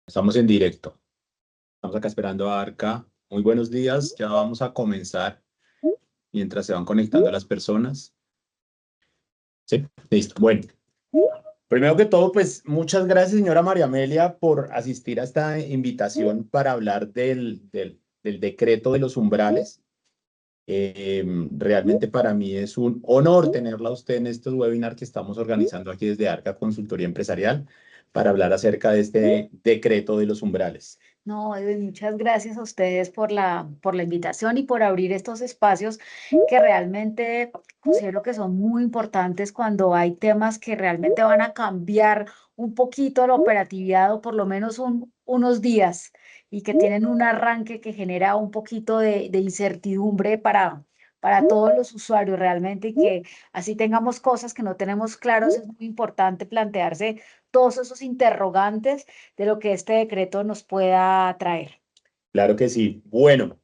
Estamos en directo. Estamos acá esperando a Arca. Muy buenos días. Ya vamos a comenzar mientras se van conectando las personas. Sí, listo. Bueno, primero que todo, pues muchas gracias, señora María Amelia, por asistir a esta invitación para hablar del decreto de los umbrales. Realmente para mí es un honor tenerla a usted en estos webinars que estamos organizando aquí desde Arca Consultoría Empresarial para hablar acerca de este decreto de los umbrales. No, Edwin, muchas gracias a ustedes por la invitación y por abrir estos espacios que realmente considero que son muy importantes cuando hay temas que realmente van a cambiar un poquito la operatividad o por lo menos unos días y que tienen un arranque que genera un poquito de incertidumbre para todos los usuarios realmente y que así tengamos cosas que no tenemos claros. Es muy importante plantearse todos esos interrogantes de lo que este decreto nos pueda traer. Claro que sí. Bueno,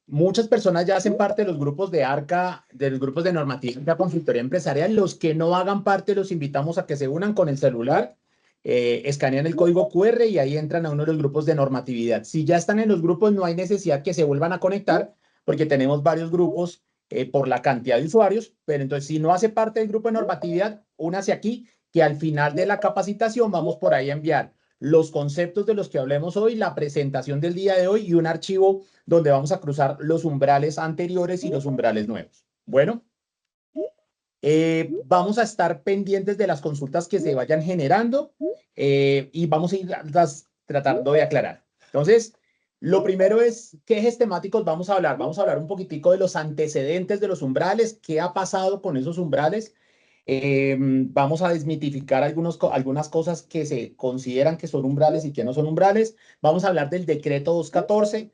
muchas personas ya hacen parte de los grupos de ARCA, de los grupos de normatividad consultoría empresarial. Los que no hagan parte, los invitamos a que se unan con el celular, escanean el código QR y ahí entran a uno de los grupos de normatividad. Si ya están en los grupos, no hay necesidad que se vuelvan a conectar porque tenemos varios grupos por la cantidad de usuarios. Pero entonces, si no hace parte del grupo de normatividad, únase aquí, que al final de la capacitación vamos por ahí a enviar los conceptos de los que hablemos hoy, la presentación del día de hoy y un archivo donde vamos a cruzar los umbrales anteriores y los umbrales nuevos. Bueno, vamos a estar pendientes de las consultas que se vayan generando y vamos a ir tratando de aclarar. Entonces, lo primero es, ¿qué ejes temáticos vamos a hablar? Vamos a hablar un poquitico de los antecedentes de los umbrales, qué ha pasado con esos umbrales. Vamos a desmitificar algunas cosas que se consideran que son umbrales y que no son umbrales. Vamos a hablar del decreto 214.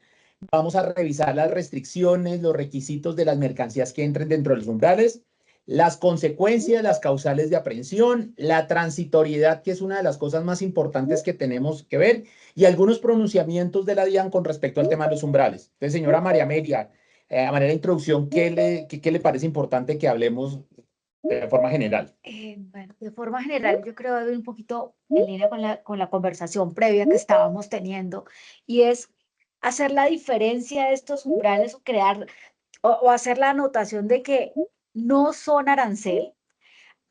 Vamos a revisar las restricciones, los requisitos de las mercancías que entren dentro de los umbrales, las consecuencias, las causales de aprehensión, la transitoriedad, que es una de las cosas más importantes que tenemos que ver, y algunos pronunciamientos de la DIAN con respecto al tema de los umbrales. Entonces, señora María Amelia, a manera de introducción, ¿qué le parece importante que hablemos de forma general? Bueno, de forma general, yo creo que un poquito en línea con la conversación previa que estábamos teniendo, y es hacer la diferencia de estos umbrales o crear o hacer la anotación de que no son arancel.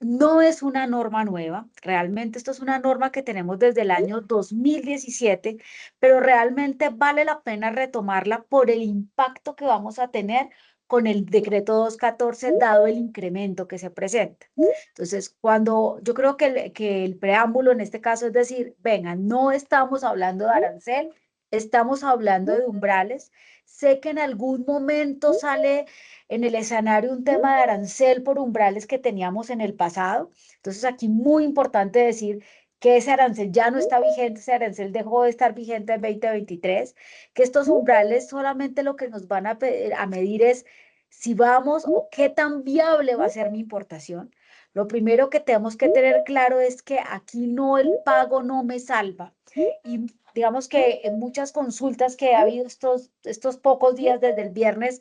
No es una norma nueva, realmente esto es una norma que tenemos desde el año 2017, pero realmente vale la pena retomarla por el impacto que vamos a tener con el decreto 214, dado el incremento que se presenta. Entonces, cuando yo creo que el preámbulo en este caso es decir, venga, no estamos hablando de arancel, estamos hablando de umbrales. Sé que en algún momento sale en el escenario un tema de arancel por umbrales que teníamos en el pasado. Entonces aquí muy importante decir que ese arancel ya no está vigente, ese arancel dejó de estar vigente en 2023, que estos umbrales solamente lo que nos van a medir es si vamos o qué tan viable va a ser mi importación. Lo primero que tenemos que tener claro es que aquí no, el pago no me salva. Y digamos que en muchas consultas que ha habido estos pocos días desde el viernes,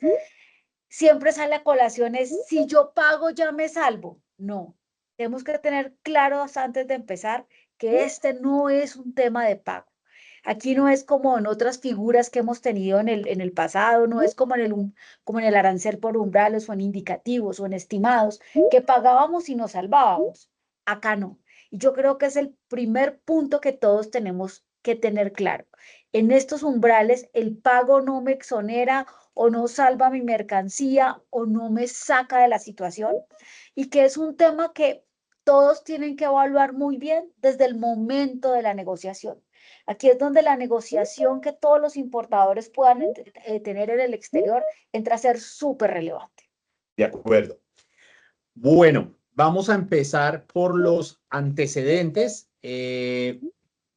siempre sale a colación es, si yo pago ya me salvo. No, tenemos que tener claros antes de empezar que este no es un tema de pago. Aquí no es como en otras figuras que hemos tenido en el pasado, no es como como en el arancel por umbrales o en indicativos o en estimados, que pagábamos y nos salvábamos. Acá no. Y yo creo que es el primer punto que todos tenemos que tener claro. En estos umbrales, el pago no me exonera o no salva mi mercancía o no me saca de la situación, y que es un tema que todos tienen que evaluar muy bien desde el momento de la negociación. Aquí es donde la negociación que todos los importadores puedan tener en el exterior entra a ser súper relevante. De acuerdo. Bueno, vamos a empezar por los antecedentes.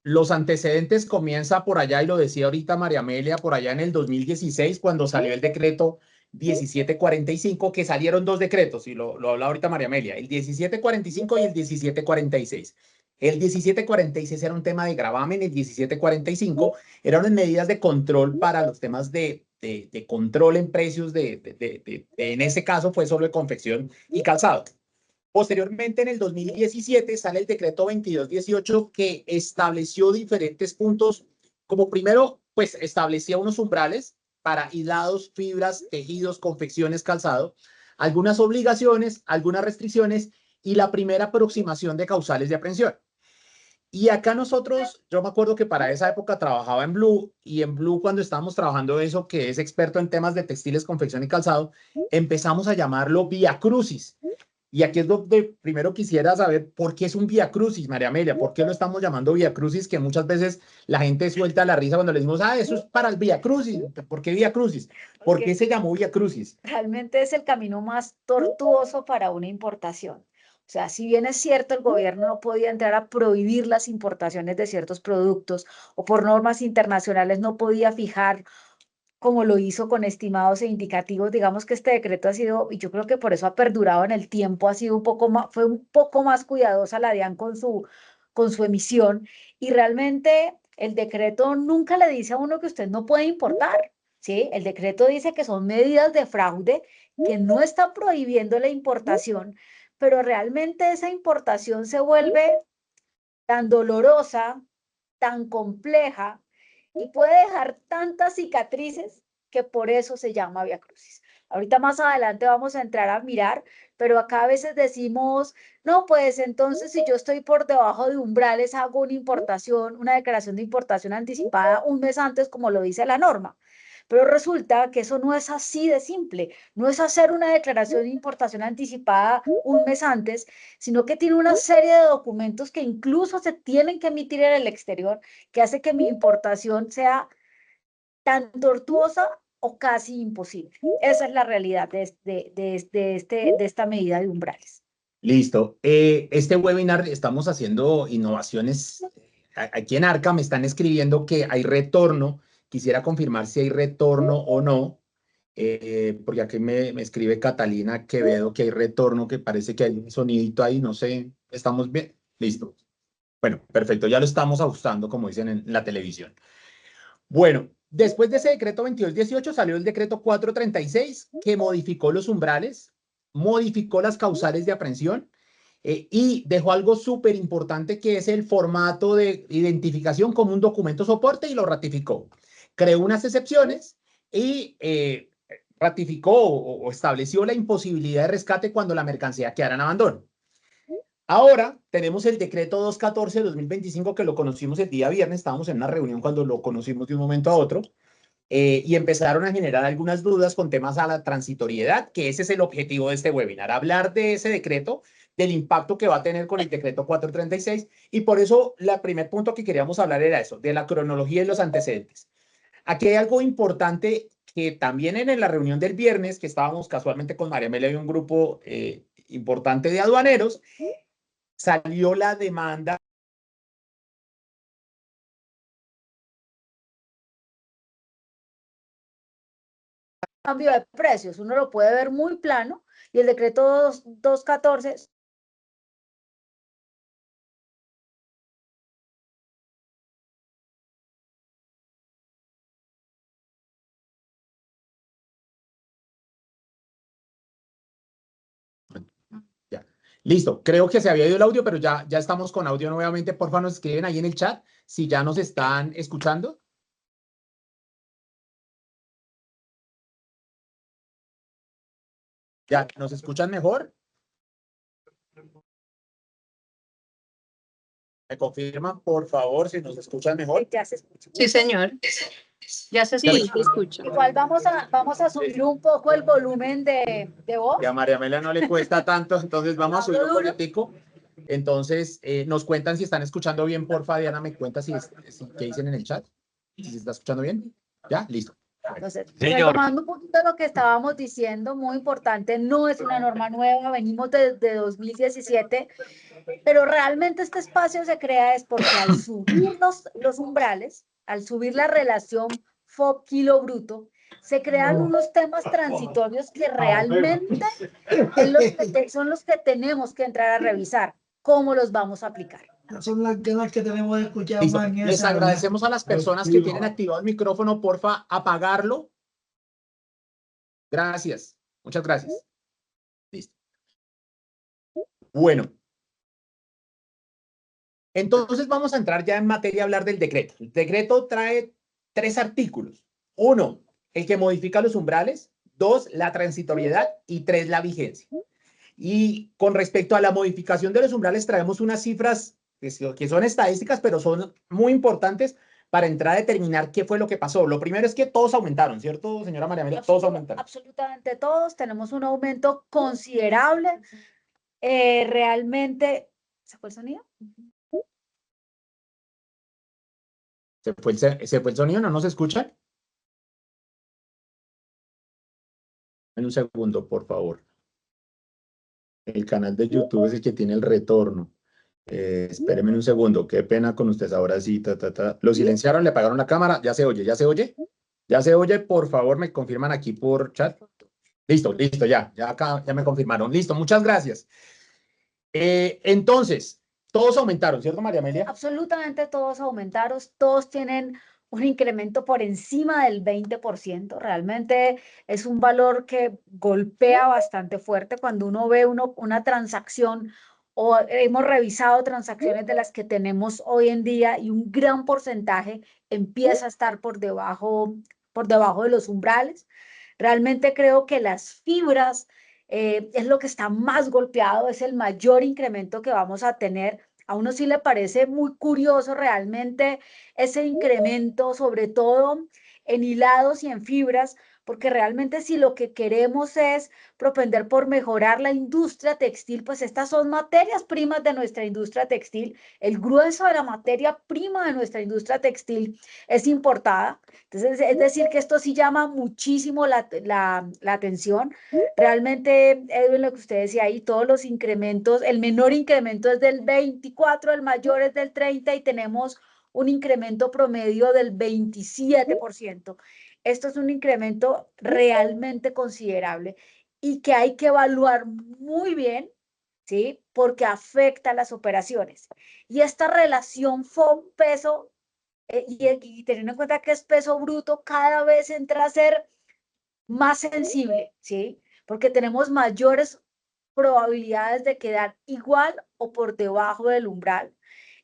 Los antecedentes comienza por allá, y lo decía ahorita María Amelia, por allá en el 2016, cuando salió el decreto 1745, que salieron dos decretos, y lo hablaba ahorita María Amelia, el 1745 y el 1746. El 1746 era un tema de gravamen, el 1745 eran unas medidas de control para los temas de control en precios en ese caso fue solo de confección y calzado. Posteriormente, en el 2017, sale el decreto 2218 que estableció diferentes puntos, como primero, pues establecía unos umbrales para hilados, fibras, tejidos, confecciones, calzado, algunas obligaciones, algunas restricciones y la primera aproximación de causales de aprehensión. Y acá nosotros, yo me acuerdo que para esa época trabajaba en Blue, y en Blue cuando estábamos trabajando eso, que es experto en temas de textiles, confección y calzado, empezamos a llamarlo Vía Crucis. Y aquí es donde primero quisiera saber por qué es un Vía Crucis, María Amelia, por qué lo estamos llamando Vía Crucis, que muchas veces la gente suelta la risa cuando le decimos, ah, eso es para el Vía Crucis. ¿Por qué Vía Crucis? ¿Por qué se llamó Vía Crucis? Realmente es el camino más tortuoso para una importación. O sea, si bien es cierto, el gobierno no podía entrar a prohibir las importaciones de ciertos productos o por normas internacionales no podía fijar como lo hizo con estimados e indicativos, digamos que este decreto ha sido, y yo creo que por eso ha perdurado en el tiempo, ha sido un poco más, fue un poco más cuidadosa la DIAN con su emisión, y realmente el decreto nunca le dice a uno que usted no puede importar, ¿sí? El decreto dice que son medidas de fraude, que no está prohibiendo la importación, pero realmente esa importación se vuelve tan dolorosa, tan compleja y puede dejar tantas cicatrices que por eso se llama Vía Crucis. Ahorita más adelante vamos a entrar a mirar, pero acá a veces decimos, no, pues entonces si yo estoy por debajo de umbrales, hago una importación, una declaración de importación anticipada un mes antes, como lo dice la norma. Pero resulta que eso no es así de simple, no es hacer una declaración de importación anticipada un mes antes, sino que tiene una serie de documentos que incluso se tienen que emitir en el exterior, que hace que mi importación sea tan tortuosa o casi imposible. Esa es la realidad de esta medida de umbrales. Listo. Este webinar estamos haciendo innovaciones. Aquí en Arca me están escribiendo que hay retorno. Quisiera confirmar si hay retorno o no, porque aquí me escribe Catalina Quevedo que hay retorno, que parece que hay un sonidito ahí, no sé. ¿Estamos bien? Listo. Bueno, perfecto. Ya lo estamos ajustando, como dicen en la televisión. Bueno, después de ese decreto 2218 salió el decreto 436 que modificó los umbrales, modificó las causales de aprehensión y dejó algo súper importante que es el formato de identificación como un documento soporte y lo ratificó. Creó unas excepciones y ratificó o estableció la imposibilidad de rescate cuando la mercancía quedara en abandono. Ahora tenemos el decreto 214 de 2025 que lo conocimos el día viernes, estábamos en una reunión cuando lo conocimos de un momento a otro, y empezaron a generar algunas dudas con temas a la transitoriedad, que ese es el objetivo de este webinar, hablar de ese decreto, del impacto que va a tener con el decreto 436, y por eso el primer punto que queríamos hablar era eso, de la cronología y los antecedentes. Aquí hay algo importante que también en la reunión del viernes, que estábamos casualmente con María Amelia y un grupo importante de aduaneros, salió la demanda Cambio de precios, uno lo puede ver muy plano y el decreto 214 ya. Listo, creo que se había ido el audio, pero ya estamos con audio nuevamente. Porfa, nos escriben ahí en el chat si ya nos están escuchando. ¿Ya nos escuchan mejor? ¿Me confirman, por favor, si nos escuchan mejor? ya se escucha. Sí, señor. Ya se Sí, escucha. te escucho. Igual vamos a subir un poco el volumen de voz. Que a María Amelia no le cuesta tanto, entonces vamos a subir un poquitico. Entonces, nos cuentan si están escuchando bien, porfa, Diana, me cuenta qué dicen en el chat. Si se está escuchando bien. ¿Ya? Listo. Entonces, Señor. retomando un poquito lo que estábamos diciendo, muy importante, no es una norma nueva, venimos desde 2017, pero realmente este espacio se crea es porque al subir los umbrales, al subir la relación FOB kilo bruto, se crean unos temas transitorios que realmente son los que tenemos que entrar a revisar, cómo los vamos a aplicar. Son las temas que tenemos que escuchar Listo. más en Les esa, agradecemos a las personas que tienen activado el micrófono, porfa, apagarlo. Gracias. Muchas gracias. Listo. Bueno, entonces vamos a entrar ya en materia a hablar del decreto. El decreto trae 3 artículos. 1, el que modifica los umbrales. 2, la transitoriedad. Y 3, la vigencia. Y con respecto a la modificación de los umbrales, traemos unas cifras que son estadísticas, pero son muy importantes para entrar a determinar qué fue lo que pasó. Lo primero es que todos aumentaron, ¿cierto, señora María Amelia? Todos aumentaron. Absolutamente todos. Tenemos un aumento considerable. Realmente, ¿se fue el sonido? ¿Se fue el sonido? ¿No nos escuchan? En un segundo, por favor. El canal de YouTube es el que tiene el retorno. Espéreme un segundo. Qué pena con ustedes. Ahora sí. Lo silenciaron, le apagaron la cámara. ¿Ya se oye? ¿Ya se oye? ¿Ya se oye? Por favor, me confirman aquí por chat. Listo, ya acá ya me confirmaron. Listo, muchas gracias. Entonces, todos aumentaron, ¿cierto, María Amelia? Absolutamente todos aumentaron, todos tienen un incremento por encima del 20%. Realmente es un valor que golpea bastante fuerte cuando uno ve una transacción o hemos revisado transacciones de las que tenemos hoy en día y un gran porcentaje empieza a estar por debajo de los umbrales. Realmente creo que las fibras es lo que está más golpeado, es el mayor incremento que vamos a tener. A uno sí le parece muy curioso realmente ese incremento, sobre todo en hilados y en fibras, porque realmente si lo que queremos es propender por mejorar la industria textil, pues estas son materias primas de nuestra industria textil. El grueso de la materia prima de nuestra industria textil es importada. Entonces, es decir, que esto sí llama muchísimo la atención. Realmente, Edwin, lo que usted decía ahí, todos los incrementos, el menor incremento es del 24, el mayor es del 30 y tenemos un incremento promedio del 27%. Esto es un incremento realmente considerable y que hay que evaluar muy bien, ¿sí? Porque afecta a las operaciones. Y esta relación FOB-peso, y teniendo en cuenta que es peso bruto, cada vez entra a ser más sensible, ¿sí? Porque tenemos mayores probabilidades de quedar igual o por debajo del umbral.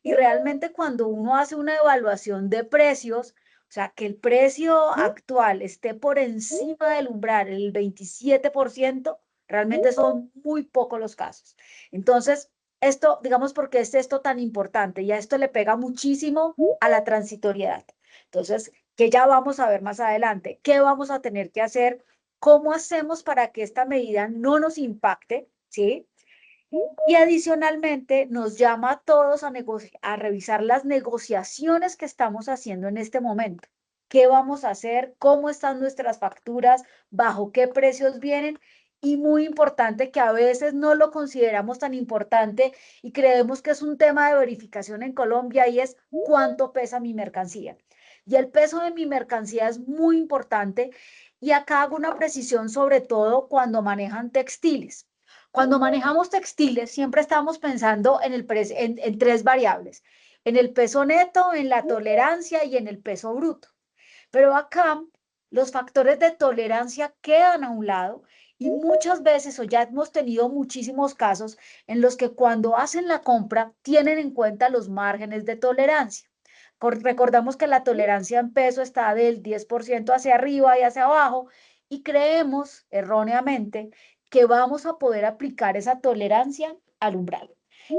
Y realmente cuando uno hace una evaluación de precios, o sea, que el precio actual esté por encima del umbral, el 27%, realmente son muy pocos los casos. Entonces, esto, digamos, porque es esto tan importante y a esto le pega muchísimo a la transitoriedad. Entonces, que ya vamos a ver más adelante, qué vamos a tener que hacer, cómo hacemos para que esta medida no nos impacte, ¿sí? Y adicionalmente nos llama a todos a revisar las negociaciones que estamos haciendo en este momento. ¿Qué vamos a hacer? ¿Cómo están nuestras facturas? ¿Bajo qué precios vienen? Y muy importante que a veces no lo consideramos tan importante y creemos que es un tema de verificación en Colombia y es cuánto pesa mi mercancía. Y el peso de mi mercancía es muy importante y acá hago una precisión sobre todo cuando manejan textiles. Cuando manejamos textiles, siempre estamos pensando en 3 variables, en el peso neto, en la tolerancia y en el peso bruto. Pero acá los factores de tolerancia quedan a un lado y muchas veces, o ya hemos tenido muchísimos casos en los que cuando hacen la compra tienen en cuenta los márgenes de tolerancia. Recordamos que la tolerancia en peso está del 10% hacia arriba y hacia abajo y creemos erróneamente que vamos a poder aplicar esa tolerancia al umbral.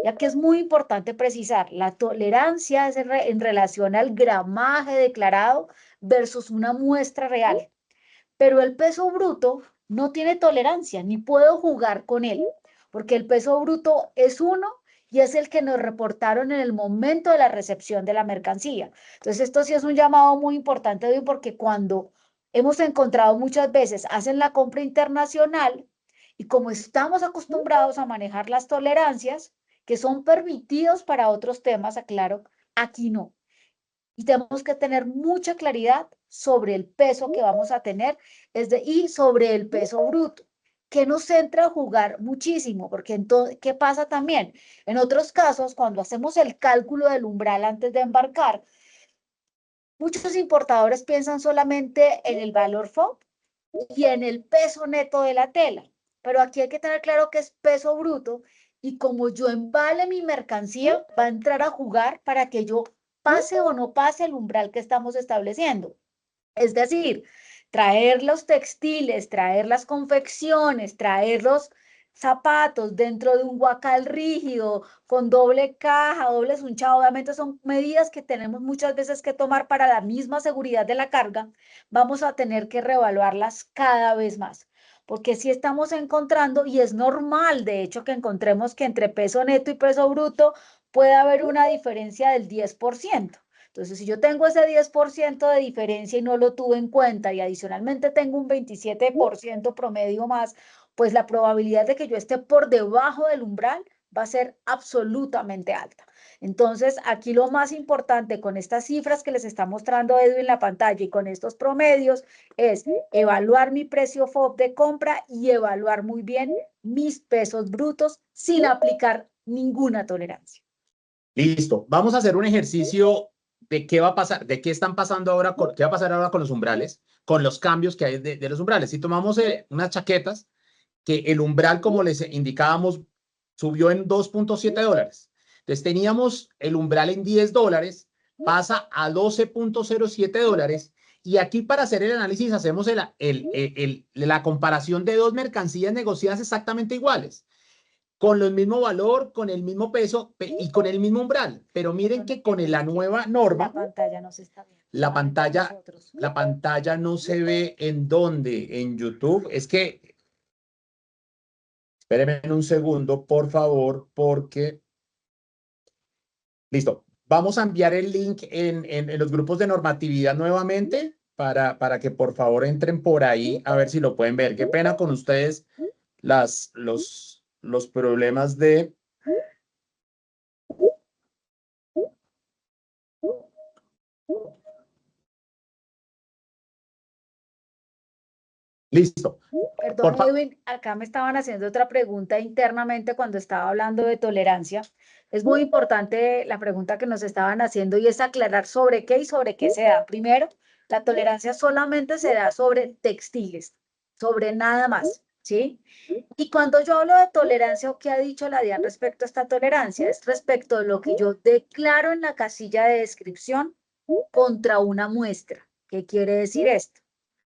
Ya que es muy importante precisar, la tolerancia es en relación al gramaje declarado versus una muestra real. Pero el peso bruto no tiene tolerancia, ni puedo jugar con él, porque el peso bruto es uno y es el que nos reportaron en el momento de la recepción de la mercancía. Entonces, esto sí es un llamado muy importante, porque cuando hemos encontrado muchas veces, hacen la compra internacional y como estamos acostumbrados a manejar las tolerancias, que son permitidos para otros temas, aclaro, aquí no. Y tenemos que tener mucha claridad sobre el peso que vamos a tener y sobre el peso bruto, que nos entra a jugar muchísimo, porque entonces, ¿qué pasa también? En otros casos, cuando hacemos el cálculo del umbral antes de embarcar, muchos importadores piensan solamente en el valor FOB y en el peso neto de la tela, pero aquí hay que tener claro que es peso bruto y como yo embale mi mercancía, va a entrar a jugar para que yo pase o no pase el umbral que estamos estableciendo. Es decir, traer los textiles, traer las confecciones, traer los zapatos dentro de un guacal rígido, con doble caja, doble sunchado, obviamente son medidas que tenemos muchas veces que tomar para la misma seguridad de la carga, vamos a tener que reevaluarlas cada vez más. Porque si estamos encontrando, y es normal, de hecho, que encontremos que entre peso neto y peso bruto puede haber una diferencia del 10%. Entonces, si yo tengo ese 10% de diferencia y no lo tuve en cuenta y adicionalmente tengo un 27% promedio más, pues la probabilidad de que yo esté por debajo del umbral va a ser absolutamente alta. Entonces, aquí lo más importante con estas cifras que les está mostrando Edu en la pantalla y con estos promedios es evaluar mi precio FOB de compra y evaluar muy bien mis pesos brutos sin aplicar ninguna tolerancia. Listo. Vamos a hacer un ejercicio de qué va a pasar, de qué están pasando ahora, qué va a pasar ahora con los umbrales, con los cambios que hay de los umbrales. Si tomamos unas chaquetas, que el umbral, como les indicábamos, subió en $2.7. Entonces teníamos el umbral en $10, pasa a $12.07. Y aquí para hacer el análisis hacemos la comparación de dos mercancías negociadas exactamente iguales, con el mismo valor, con el mismo peso y con el mismo umbral. Pero miren que con la nueva norma, La pantalla no se está viendo. la pantalla no se ve en dónde, en YouTube. Es que, espérenme un segundo, por favor, porque, listo. Vamos a enviar el link en los grupos de normatividad nuevamente para que por favor entren por ahí a ver si lo pueden ver. Qué pena con ustedes los problemas de... Listo. Perdón, Edwin, acá me estaban haciendo otra pregunta internamente cuando estaba hablando de tolerancia. Es muy importante la pregunta que nos estaban haciendo y es aclarar sobre qué y sobre qué se da. Primero, la tolerancia solamente se da sobre textiles, sobre nada más, ¿sí? Y cuando yo hablo de tolerancia, ¿o qué ha dicho la DIAN respecto a esta tolerancia? Es respecto de lo que yo declaro en la casilla de descripción contra una muestra. ¿Qué quiere decir esto?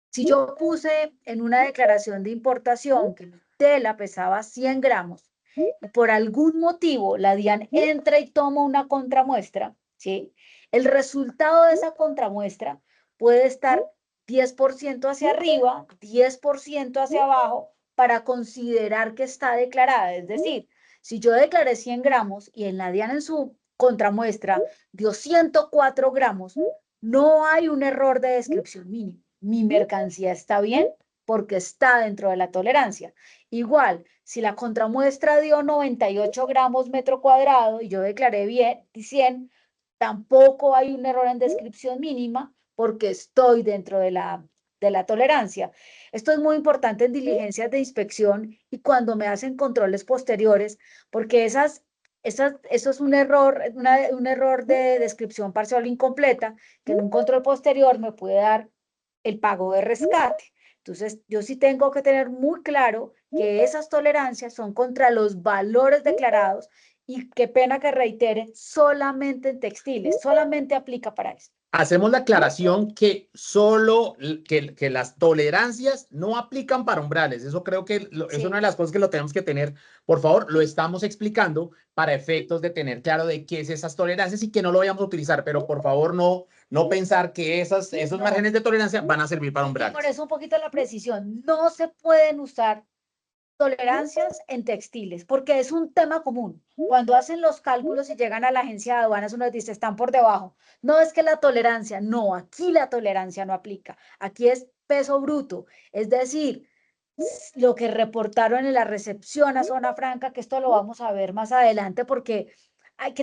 Si yo puse en una declaración de importación que mi tela pesaba 100 gramos y por algún motivo la DIAN entra y toma una contramuestra, ¿sí? El resultado de esa contramuestra puede estar 10% hacia arriba, 10% hacia abajo, para considerar que está declarada. Es decir, si yo declaré 100 gramos y en la DIAN en su contramuestra dio 104 gramos, no hay un error de descripción mínimo. Mi mercancía está bien porque está dentro de la tolerancia. Igual, si la contramuestra dio 98 gramos metro cuadrado y yo declaré bien 100, tampoco hay un error en descripción mínima porque estoy dentro de la tolerancia. Esto es muy importante en diligencias de inspección y cuando me hacen controles posteriores, porque eso es un error, un error de descripción parcial o incompleta que en un control posterior me puede dar el pago de rescate. Entonces, yo sí tengo que tener muy claro que esas tolerancias son contra los valores declarados y qué pena que reitere, solamente en textiles, solamente aplica para eso. Hacemos la aclaración que solo que las tolerancias no aplican para umbrales. Eso creo que es una de las cosas que lo tenemos que tener. Por favor, lo estamos explicando para efectos de tener claro de qué es esas tolerancias y que no lo vayamos a utilizar. Pero por favor, no pensar que esos márgenes de tolerancia van a servir para umbrales. Por eso un poquito la precisión. No se pueden usar tolerancias en textiles, porque es un tema común. Cuando hacen los cálculos y llegan a la agencia de aduanas, uno dice, están por debajo. No es que la tolerancia, no, aquí la tolerancia no aplica. Aquí es peso bruto, es decir, lo que reportaron en la recepción a zona franca, que esto lo vamos a ver más adelante, porque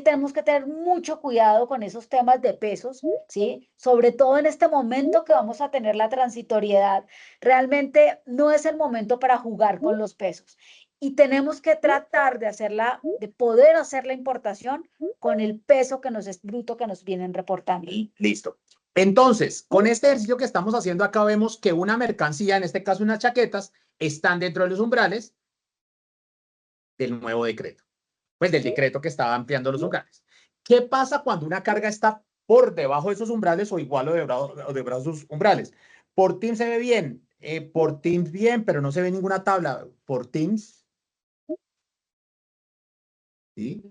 tenemos que tener mucho cuidado con esos temas de pesos, ¿sí? Sobre todo en este momento que vamos a tener la transitoriedad. Realmente no es el momento para jugar con los pesos. Y tenemos que tratar de poder hacer la importación con el peso que nos es bruto que nos vienen reportando. Listo. Entonces, con este ejercicio que estamos haciendo acá vemos que una mercancía, en este caso unas chaquetas, están dentro de los umbrales del nuevo decreto. pues del decreto que estaba ampliando los umbrales. ¿Qué pasa cuando una carga está por debajo de esos umbrales o igual o de esos umbrales? Por Teams se ve bien, por Teams bien, pero no se ve ninguna tabla. Por Teams, ¿sí?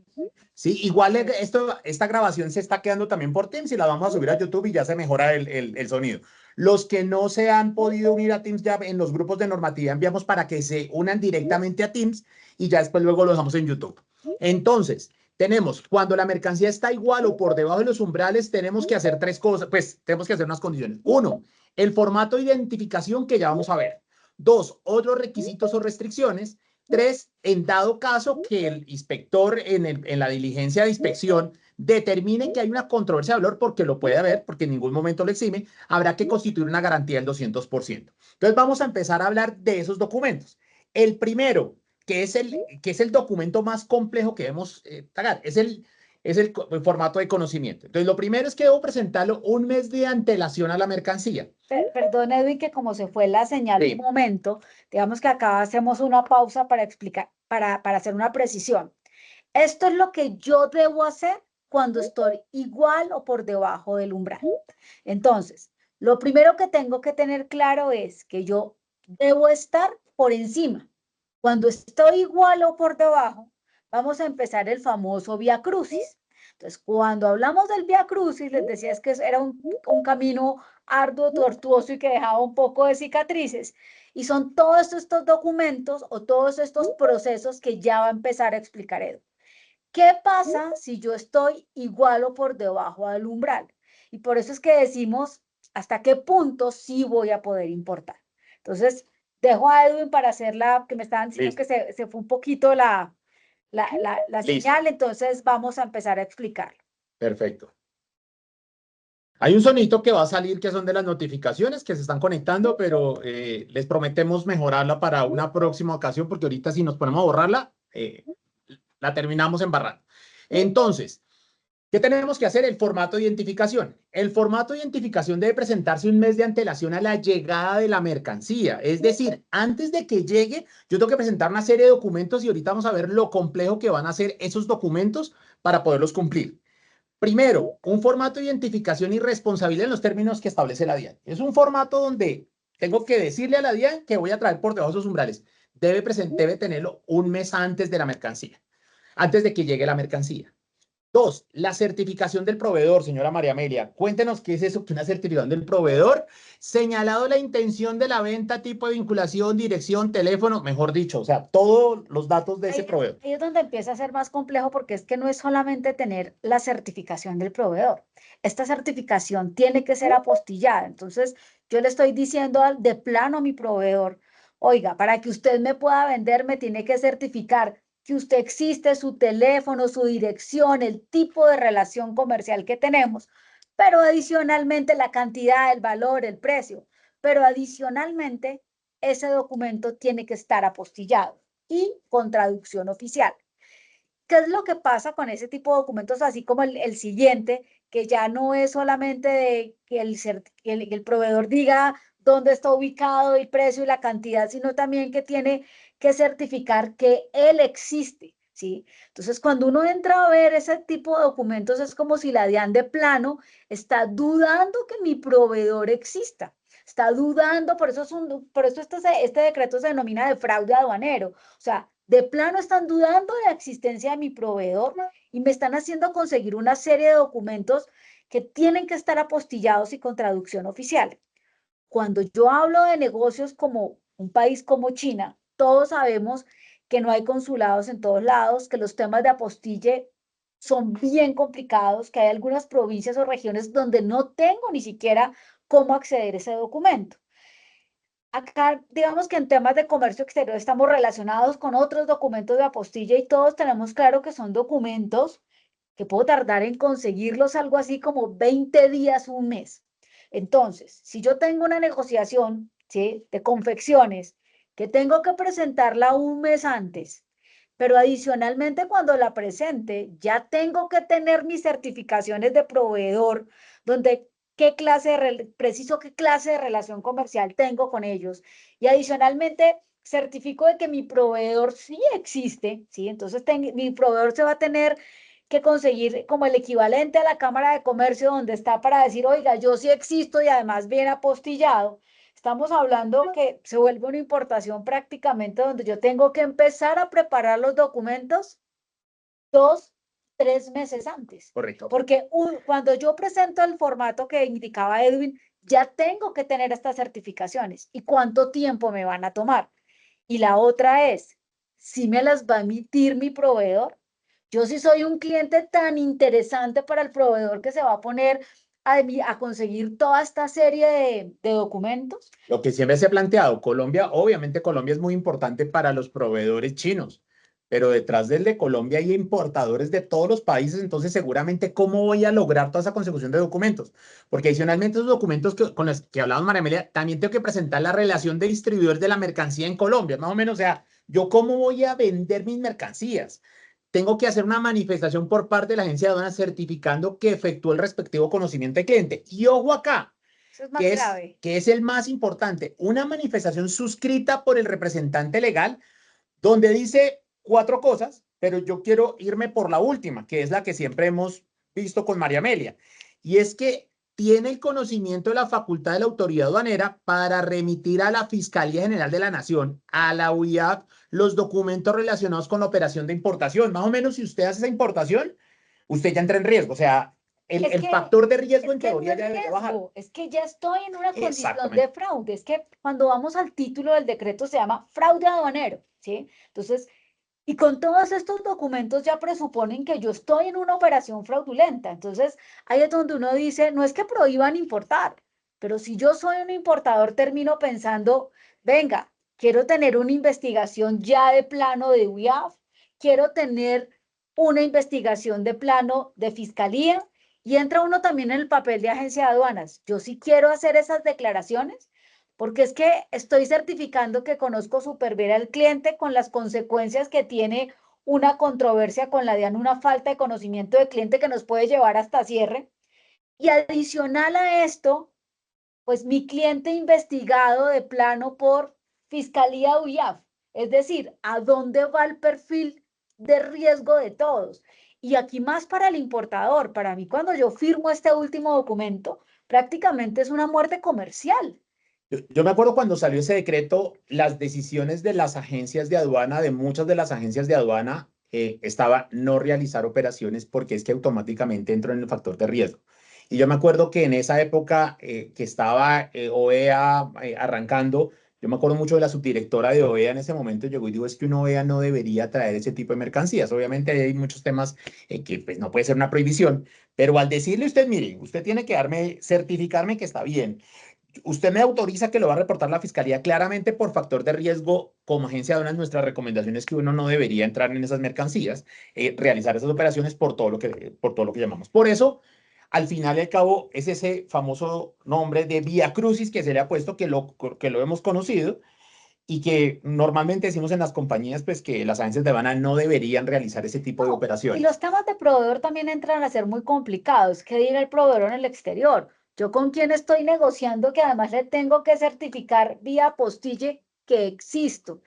Sí, igual esta grabación se está quedando también por Teams y la vamos a subir a YouTube y ya se mejora el sonido. Los que no se han podido unir a Teams ya en los grupos de normatividad enviamos para que se unan directamente a Teams y ya después luego lo dejamos en YouTube. Entonces, tenemos, cuando la mercancía está igual o por debajo de los umbrales, tenemos que hacer tres cosas, pues tenemos que hacer unas condiciones. Uno, el formato de identificación que ya vamos a ver. Dos, otros requisitos o restricciones. Tres, en dado caso que el inspector en la diligencia de inspección determine que hay una controversia de valor, porque lo puede haber, porque en ningún momento lo exime, habrá que constituir una garantía del 200%. Entonces vamos a empezar a hablar de esos documentos. El primero, que es el documento más complejo que debemos pagar, es el formato de conocimiento. Entonces lo primero es que debo presentarlo un mes de antelación a la mercancía. Perdón, Edwin, que como se fue la señal Sí. un momento, digamos que acá hacemos una pausa para explicar, para hacer una precisión. Esto es lo que yo debo hacer cuando estoy igual o por debajo del umbral. Entonces, lo primero que tengo que tener claro es que yo debo estar por encima. Cuando estoy igual o por debajo, vamos a empezar el famoso Vía Crucis. Entonces, cuando hablamos del Vía Crucis, les decía es que era un camino arduo, tortuoso y que dejaba un poco de cicatrices. Y son todos estos documentos o todos estos procesos que ya va a empezar a explicar Edu. ¿Qué pasa si yo estoy igual o por debajo del umbral? Y por eso es que decimos hasta qué punto sí voy a poder importar. Entonces, dejo a Edwin para hacer que me estaban diciendo Listo. que se fue un poquito la Listo. señal, entonces vamos a empezar a explicarlo. Perfecto. Hay un sonito que va a salir que son de las notificaciones que se están conectando, pero les prometemos mejorarla para una próxima ocasión, porque ahorita si nos ponemos a borrarla, la terminamos embarrando. Entonces, ¿qué tenemos que hacer? El formato de identificación. El formato de identificación debe presentarse un mes de antelación a la llegada de la mercancía. Es decir, antes de que llegue, yo tengo que presentar una serie de documentos y ahorita vamos a ver lo complejo que van a ser esos documentos para poderlos cumplir. Primero, un formato de identificación y responsabilidad en los términos que establece la DIAN. Es un formato donde tengo que decirle a la DIAN que voy a traer por debajo de esos umbrales. Debe tenerlo un mes antes de la mercancía, antes de que llegue la mercancía. Dos, la certificación del proveedor, señora María Amelia. Cuéntenos qué es eso, que una certificación del proveedor. Señalado la intención de la venta, tipo de vinculación, dirección, teléfono, mejor dicho, o sea, todos los datos de ese proveedor. Ahí es donde empieza a ser más complejo porque es que no es solamente tener la certificación del proveedor. Esta certificación tiene que ser apostillada. Entonces, yo le estoy diciendo de plano a mi proveedor, oiga, para que usted me pueda vender, me tiene que certificar que usted existe, su teléfono, su dirección, el tipo de relación comercial que tenemos, pero adicionalmente la cantidad, el valor, el precio. Pero adicionalmente, ese documento tiene que estar apostillado y con traducción oficial. ¿Qué es lo que pasa con ese tipo de documentos, así como el siguiente, que ya no es solamente de que el proveedor diga dónde está ubicado, el precio y la cantidad, sino también que tiene que certificar que él existe, ¿sí? Entonces, cuando uno entra a ver ese tipo de documentos, es como si la DIAN de plano está dudando que mi proveedor exista. Está dudando, por eso este decreto se denomina de fraude aduanero. O sea, de plano están dudando de la existencia de mi proveedor y me están haciendo conseguir una serie de documentos que tienen que estar apostillados y con traducción oficial. Cuando yo hablo de negocios como un país como China, todos sabemos que no hay consulados en todos lados, que los temas de apostille son bien complicados, que hay algunas provincias o regiones donde no tengo ni siquiera cómo acceder a ese documento. Acá, digamos que en temas de comercio exterior estamos relacionados con otros documentos de apostilla y todos tenemos claro que son documentos que puedo tardar en conseguirlos algo así como 20 días, un mes. Entonces, si yo tengo una negociación, ¿sí?, de confecciones que tengo que presentarla un mes antes, pero adicionalmente cuando la presente ya tengo que tener mis certificaciones de proveedor, donde preciso qué clase de relación comercial tengo con ellos. Y adicionalmente certifico de que mi proveedor sí existe, ¿sí? Entonces mi proveedor se va a tener que conseguir como el equivalente a la Cámara de Comercio donde está para decir, oiga, yo sí existo y además bien apostillado. Estamos hablando que se vuelve una importación prácticamente donde yo tengo que empezar a preparar los documentos 2, 3 meses antes. Correcto. Porque cuando yo presento el formato que indicaba Edwin, ya tengo que tener estas certificaciones. ¿Y cuánto tiempo me van a tomar? Y la otra es, si me las va a emitir mi proveedor. Yo sí soy un cliente tan interesante para el proveedor que se va a poner a conseguir toda esta serie de documentos. Lo que siempre se ha planteado, Colombia, obviamente Colombia es muy importante para los proveedores chinos, pero detrás del de Colombia hay importadores de todos los países, entonces seguramente ¿cómo voy a lograr toda esa consecución de documentos? Porque adicionalmente esos documentos con los que hablábamos, María Amelia, también tengo que presentar la relación de distribuidor de la mercancía en Colombia, más o menos, o sea, ¿yo cómo voy a vender mis mercancías? Tengo que hacer una manifestación por parte de la agencia de aduanas certificando que efectuó el respectivo conocimiento de cliente. Y ojo acá, Eso es más grave. que es el más importante, una manifestación suscrita por el representante legal donde dice 4 cosas, pero yo quiero irme por la última, que es la que siempre hemos visto con María Amelia, y es que tiene el conocimiento de la facultad de la autoridad aduanera para remitir a la Fiscalía General de la Nación, a la UIAF, los documentos relacionados con la operación de importación. Más o menos, si usted hace esa importación, usted ya entra en riesgo. O sea, el factor de riesgo en teoría ya debe bajar. Es que ya estoy en una condición Exactamente. de fraude. Es que cuando vamos al título del decreto se llama fraude aduanero, ¿sí? Entonces, y con todos estos documentos ya presuponen que yo estoy en una operación fraudulenta. Entonces, ahí es donde uno dice, no es que prohíban importar, pero si yo soy un importador, termino pensando, venga, quiero tener una investigación ya de plano de UIAF, quiero tener una investigación de plano de fiscalía, y entra uno también en el papel de agencia de aduanas. Yo sí quiero hacer esas declaraciones, porque es que estoy certificando que conozco súper bien al cliente con las consecuencias que tiene una controversia con la DIAN, una falta de conocimiento del cliente que nos puede llevar hasta cierre. Y adicional a esto, pues mi cliente investigado de plano por Fiscalía UIAF, es decir, ¿a dónde va el perfil de riesgo de todos? Y aquí más para el importador, para mí cuando yo firmo este último documento, prácticamente es una muerte comercial. Yo me acuerdo cuando salió ese decreto, las decisiones de las agencias de aduana, de muchas de las agencias de aduana, estaba no realizar operaciones porque es que automáticamente entró en el factor de riesgo. Y yo me acuerdo que en esa época que estaba OEA arrancando, yo me acuerdo mucho de la subdirectora de OEA en ese momento, llegó y dijo, es que una OEA no debería traer ese tipo de mercancías. Obviamente hay muchos temas que pues, no puede ser una prohibición, pero al decirle usted, mire, usted tiene que certificarme que está bien. Usted me autoriza que lo va a reportar la fiscalía claramente por factor de riesgo. Como agencia de aduanas, nuestra recomendación es que uno no debería entrar en esas mercancías, realizar esas operaciones por todo lo que llamamos. Por eso, al final y al cabo, es ese famoso nombre de Vía Crucis que se le ha puesto, que lo hemos conocido y que normalmente decimos en las compañías, pues que las agencias de aduana no deberían realizar ese tipo de Y operaciones. los temas de proveedor también entran a ser muy complicados. ¿Qué dirá el proveedor en el exterior? Yo con quién estoy negociando que además le tengo que certificar vía apostille que existo.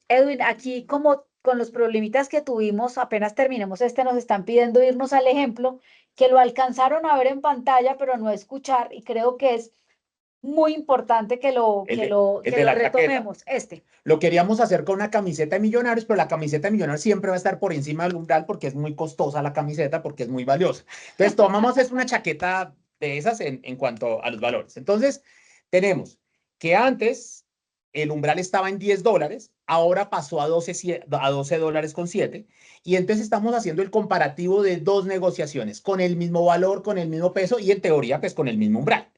Edwin, aquí como con los problemitas que tuvimos, apenas terminemos nos están pidiendo irnos al ejemplo, que lo alcanzaron a ver en pantalla, pero no escuchar, y creo que es muy importante que lo retomemos. Lo queríamos hacer con una camiseta de Millonarios, pero la camiseta de Millonarios siempre va a estar por encima del umbral porque es muy costosa la camiseta, porque es muy valiosa. Entonces, tomamos una chaqueta de esas en cuanto a los valores. Entonces, tenemos que antes el umbral estaba en $10, ahora pasó a $12 con 7, y entonces estamos haciendo el comparativo de dos negociaciones con el mismo valor, con el mismo peso y en teoría, pues con el mismo umbral.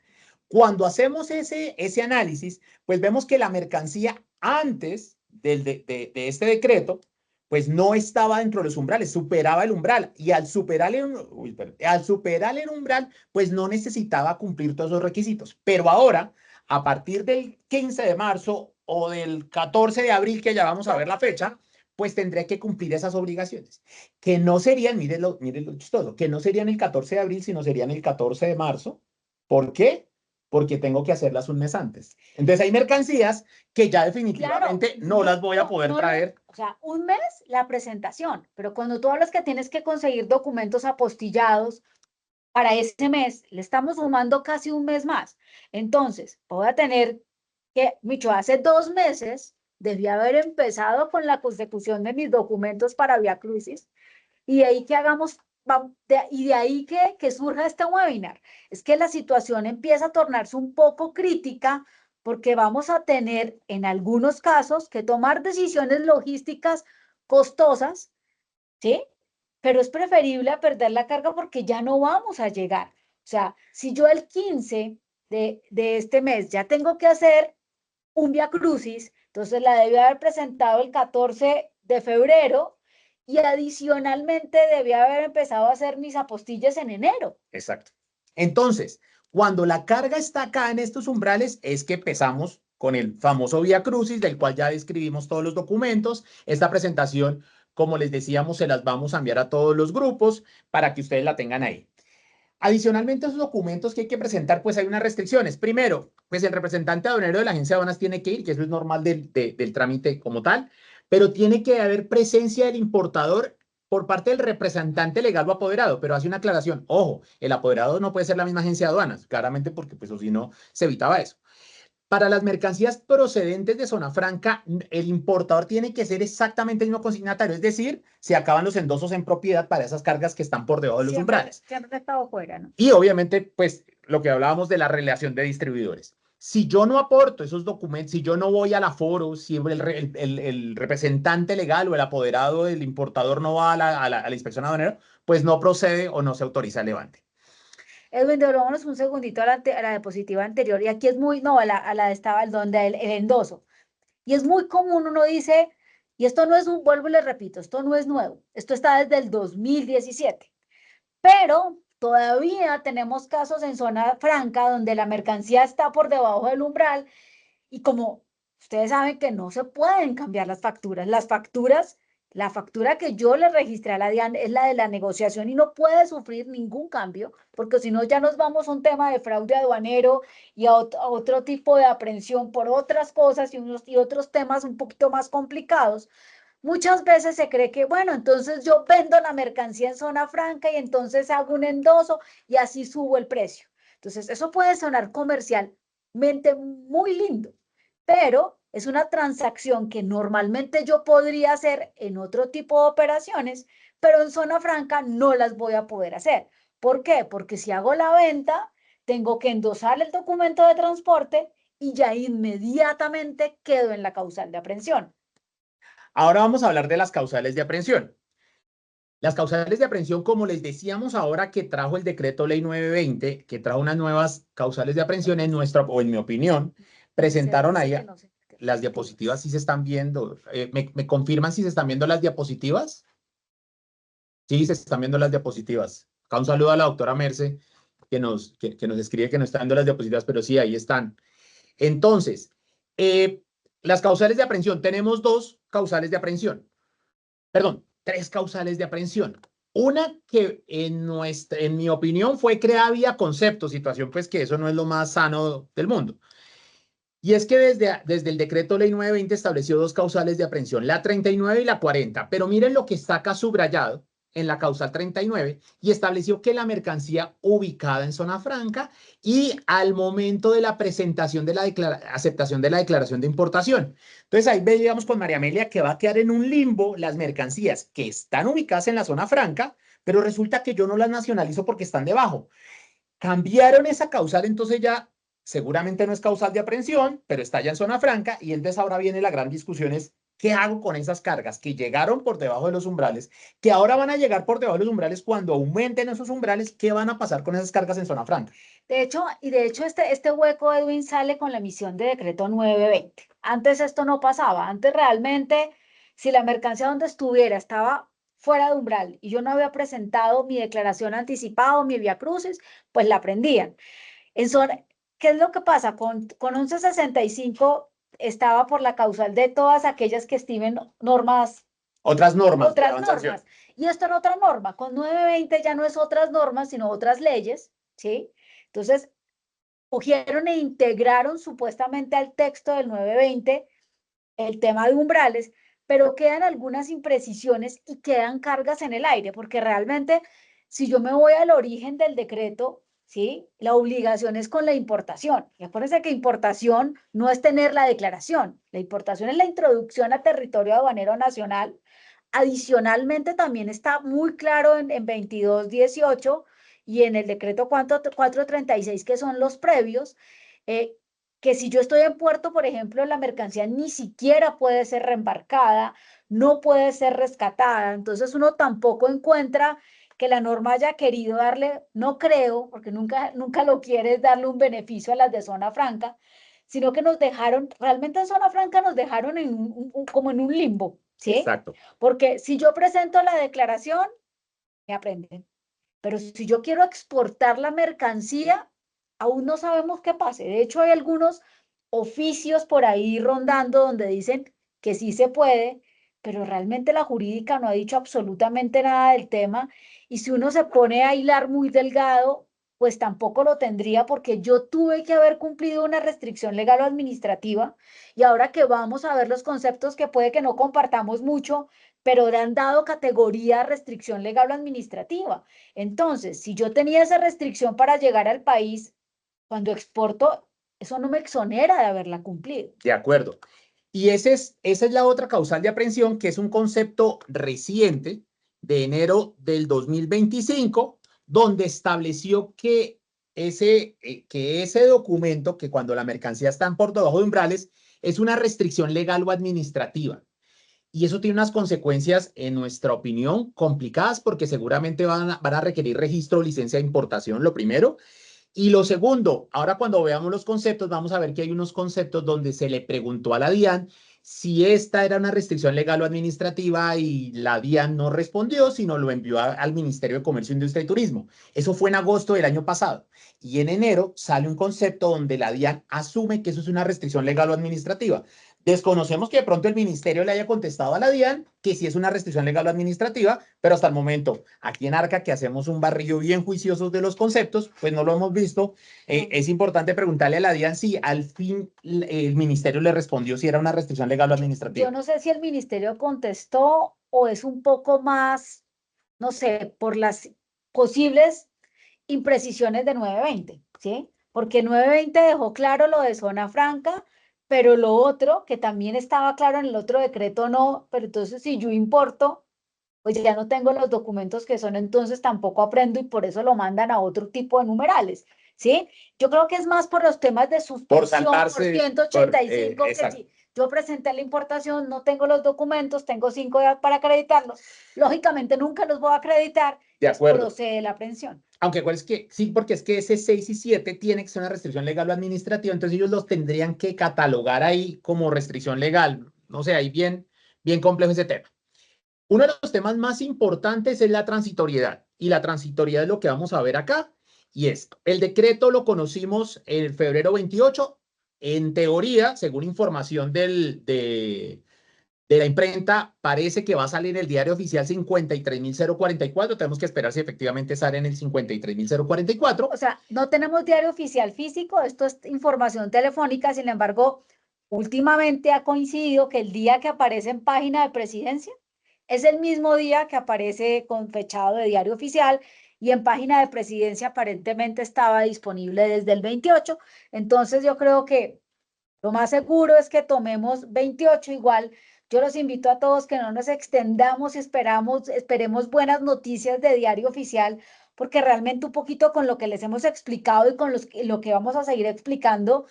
Cuando hacemos ese análisis, pues vemos que la mercancía antes de este decreto, pues no estaba dentro de los umbrales, superaba el umbral. Y al superar el umbral, pues no necesitaba cumplir todos esos requisitos. Pero ahora, a partir del 15 de marzo o del 14 de abril, que ya vamos a ver la fecha, pues tendré que cumplir esas obligaciones. Que no serían, miren lo chistoso, que no serían el 14 de abril, sino serían el 14 de marzo. ¿Por qué? porque tengo que hacerlas un mes antes. Entonces hay mercancías que ya definitivamente no las voy a poder traer. O sea, un mes la presentación, pero cuando tú hablas que tienes que conseguir documentos apostillados para ese mes, le estamos sumando casi un mes más. Entonces, voy a tener que, Micho, hace 2 meses debí haber empezado con la consecución de mis documentos para Vía Crucis, y de ahí que hagamos, y de ahí que surja este webinar. Es que la situación empieza a tornarse un poco crítica porque vamos a tener en algunos casos que tomar decisiones logísticas costosas, ¿sí? Pero es preferible perder la carga porque ya no vamos a llegar. O sea, si yo el 15 de este mes ya tengo que hacer un Vía Crucis, entonces la debí haber presentado el 14 de febrero y adicionalmente debí haber empezado a hacer mis apostillas en enero. Exacto. Entonces, cuando la carga está acá en estos umbrales, es que empezamos con el famoso Vía Crucis, del cual ya describimos todos los documentos. Esta presentación, como les decíamos, se las vamos a enviar a todos los grupos para que ustedes la tengan ahí. Adicionalmente, esos documentos que hay que presentar, pues hay unas restricciones. Primero, pues el representante aduanero de la agencia de aduanas tiene que ir, que eso es normal del trámite como tal, pero tiene que haber presencia del importador por parte del representante legal o apoderado, pero hace una aclaración. Ojo, el apoderado no puede ser la misma agencia de aduanas, claramente porque pues o si no, se evitaba eso. Para las mercancías procedentes de zona franca, el importador tiene que ser exactamente el mismo consignatario, es decir, se acaban los endosos en propiedad para esas cargas que están por debajo de los umbrales. Siempre he estado fuera, ¿no? Y obviamente, pues, lo que hablábamos de la relación de distribuidores. Si yo no aporto esos documentos, si yo no voy al aforo, si el representante legal o el apoderado del importador no va a la inspección aduanera, pues no procede o no se autoriza el levante. Edwin, devolvámonos un segundito a la diapositiva anterior. Y aquí es muy, no, a la de estaba el donde el endoso. Y es muy común, uno dice, y esto no es un, vuelvo y le repito, esto no es nuevo. Esto está desde el 2017. Pero todavía tenemos casos en zona franca donde la mercancía está por debajo del umbral y como ustedes saben que no se pueden cambiar las facturas, la factura que yo le registré a la DIAN es la de la negociación y no puede sufrir ningún cambio, porque si no ya nos vamos a un tema de fraude aduanero y a otro tipo de aprehensión por otras cosas y otros temas un poquito más complicados. Muchas veces se cree que, bueno, entonces yo vendo la mercancía en zona franca y entonces hago un endoso y así subo el precio. Entonces, eso puede sonar comercialmente muy lindo, pero es una transacción que normalmente yo podría hacer en otro tipo de operaciones, pero en zona franca no las voy a poder hacer. ¿Por qué? Porque si hago la venta, tengo que endosar el documento de transporte y ya inmediatamente quedo en la causal de aprehensión. Ahora vamos a hablar de las causales de aprehensión. Las causales de aprehensión, como les decíamos ahora que trajo el decreto ley 920, que trajo unas nuevas causales de aprehensión en nuestra, o en mi opinión, presentaron ahí las diapositivas, si se están viendo. ¿Me confirman si se están viendo las diapositivas? Sí, se están viendo las diapositivas. Acá un saludo a la doctora Merce, que nos escribe que no está viendo las diapositivas, pero sí, ahí están. Entonces, las causales de aprehensión, tenemos dos causales de aprehensión. Perdón, tres causales de aprehensión. Una que en mi opinión fue creada vía concepto, situación pues que eso no es lo más sano del mundo. Y es que desde el decreto ley 920 estableció dos causales de aprehensión, la 39 y la 40, pero miren lo que está acá subrayado en la causal 39 y estableció que la mercancía ubicada en zona franca y al momento de la presentación de la aceptación de la declaración de importación. Entonces ahí veíamos con María Amelia que va a quedar en un limbo las mercancías que están ubicadas en la zona franca, pero resulta que yo no las nacionalizo porque están debajo. Cambiaron esa causal, entonces ya seguramente no es causal de aprehensión, pero está ya en zona franca y entonces ahora viene la gran discusión es ¿qué hago con esas cargas que llegaron por debajo de los umbrales, que ahora van a llegar por debajo de los umbrales cuando aumenten esos umbrales? ¿Qué van a pasar con esas cargas en zona franca? De hecho, este hueco, Edwin, sale con la emisión de decreto 920. Antes esto no pasaba. Antes realmente, si la mercancía donde estuviera estaba fuera de umbral y yo no había presentado mi declaración anticipada o mi vía crucis, pues la prendían. ¿Qué es lo que pasa? Con 1165 estaba por la causal de todas aquellas que estimen normas. Otras normas. Otras normas. Y esto era otra norma. Con 920 ya no es otras normas, sino otras leyes, ¿sí? Entonces, cogieron e integraron supuestamente al texto del 920 el tema de umbrales, pero quedan algunas imprecisiones y quedan cargas en el aire, porque realmente si yo me voy al origen del decreto, ¿sí? La obligación es con la importación. Y acuérdense que importación no es tener la declaración, la importación es la introducción a territorio aduanero nacional. Adicionalmente, también está muy claro en 2218 y en el decreto 436, que son los previos, eh, que si yo estoy en puerto, por ejemplo, la mercancía ni siquiera puede ser reembarcada, no puede ser rescatada. Entonces uno tampoco encuentra que la norma haya querido darle, no creo, porque nunca lo quiere, darle un beneficio a las de zona franca, sino que nos dejaron, realmente en zona franca nos dejaron como en un limbo, ¿sí? Exacto. Porque si yo presento la declaración, me aprenden. Pero si yo quiero exportar la mercancía, aún no sabemos qué pase. De hecho, hay algunos oficios por ahí rondando donde dicen que sí se puede, pero realmente la jurídica no ha dicho absolutamente nada del tema. Y si uno se pone a hilar muy delgado, pues tampoco lo tendría porque yo tuve que haber cumplido una restricción legal o administrativa. Y ahora que vamos a ver los conceptos que puede que no compartamos mucho, pero le han dado categoría restricción legal o administrativa. Entonces, si yo tenía esa restricción para llegar al país, cuando exporto, eso no me exonera de haberla cumplido. De acuerdo. Y esa es la otra causal de aprehensión, que es un concepto reciente de enero del 2025, donde estableció que ese documento, que cuando la mercancía está por debajo de umbrales, es una restricción legal o administrativa. Y eso tiene unas consecuencias, en nuestra opinión, complicadas, porque seguramente van a requerir registro o licencia de importación, lo primero. Y lo segundo, ahora cuando veamos los conceptos, vamos a ver que hay unos conceptos donde se le preguntó a la DIAN si esta era una restricción legal o administrativa y la DIAN no respondió, sino lo envió al Ministerio de Comercio, Industria y Turismo. Eso fue en agosto del año pasado. Y en enero sale un concepto donde la DIAN asume que eso es una restricción legal o administrativa. Desconocemos que de pronto el ministerio le haya contestado a la DIAN que sí es una restricción legal o administrativa, pero hasta el momento, aquí en Arca, que hacemos un barrillo bien juicioso de los conceptos, pues no lo hemos visto. Es importante preguntarle a la DIAN si al fin el ministerio le respondió si era una restricción legal o administrativa. Yo no sé si el ministerio contestó o es un poco más, no sé, por las posibles imprecisiones de 920, ¿sí? Porque 920 dejó claro lo de zona franca, pero lo otro, que también estaba claro en el otro decreto, no, pero entonces si yo importo, pues ya no tengo los documentos que son, entonces tampoco aprendo y por eso lo mandan a otro tipo de numerales, ¿sí? Yo creo que es más por los temas de suspensión, por 185, que si yo presenté la importación, no tengo los documentos, tengo 5 días para acreditarlos, lógicamente nunca los voy a acreditar, de acuerdo, procede la aprehensión. Aunque es que sí, porque es que ese 6 y 7 tiene que ser una restricción legal o administrativa, entonces ellos los tendrían que catalogar ahí como restricción legal. No sé, ahí bien complejo ese tema. Uno de los temas más importantes es la transitoriedad, y la transitoriedad es lo que vamos a ver acá, y es, el decreto lo conocimos en febrero 28, en teoría, según información de la imprenta, parece que va a salir en el diario oficial 53.044, tenemos que esperar si efectivamente sale en el 53.044. O sea, no tenemos diario oficial físico, esto es información telefónica, sin embargo, últimamente ha coincidido que el día que aparece en página de presidencia es el mismo día que aparece con fechado de diario oficial y en página de presidencia aparentemente estaba disponible desde el 28. Entonces yo creo que lo más seguro es que tomemos 28 igual. Yo los invito a todos que no nos extendamos y esperemos buenas noticias de diario oficial, porque realmente un poquito con lo que les hemos explicado y con lo que vamos a seguir explicando,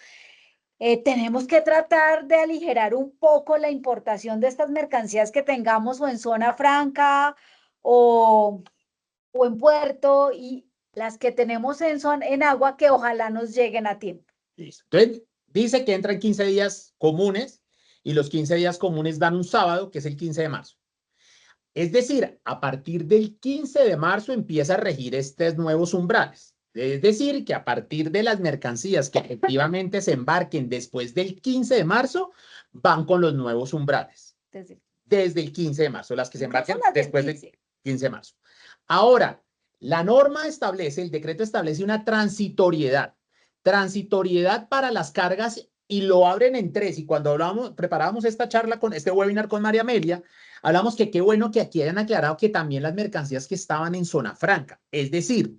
tenemos que tratar de aligerar un poco la importación de estas mercancías que tengamos o en zona franca o, o en puerto y las que tenemos en agua que ojalá nos lleguen a tiempo. Listo. Entonces, dice que entran 15 días comunes y los 15 días comunes dan un sábado, que es el 15 de marzo. Es decir, a partir del 15 de marzo empieza a regir estos nuevos umbrales. Es decir, que a partir de las mercancías que efectivamente se embarquen después del 15 de marzo, van con los nuevos umbrales. Desde el 15 de marzo, las que se embarquen después del 15 de marzo. Ahora, la norma establece, el decreto establece una transitoriedad. transitoriedad para las cargas y lo abren en 3. Y cuando preparábamos esta charla con este webinar con María Amelia, hablamos que qué bueno que aquí hayan aclarado que también las mercancías que estaban en zona franca, es decir,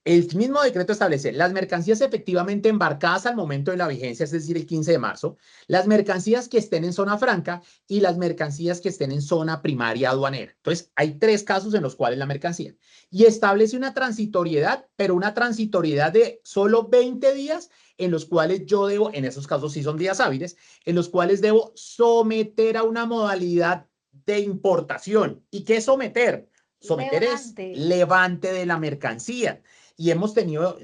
el mismo decreto establece las mercancías efectivamente embarcadas al momento de la vigencia, es decir, el 15 de marzo, las mercancías que estén en zona franca y las mercancías que estén en zona primaria aduanera. Entonces, hay 3 casos en los cuales la mercancía. Y establece una transitoriedad, pero una transitoriedad de solo 20 días en los cuales yo debo, en esos casos sí son días hábiles, en los cuales debo someter a una modalidad de importación. ¿Y qué es someter? Someter es levante de la mercancía. Y hemos tenido,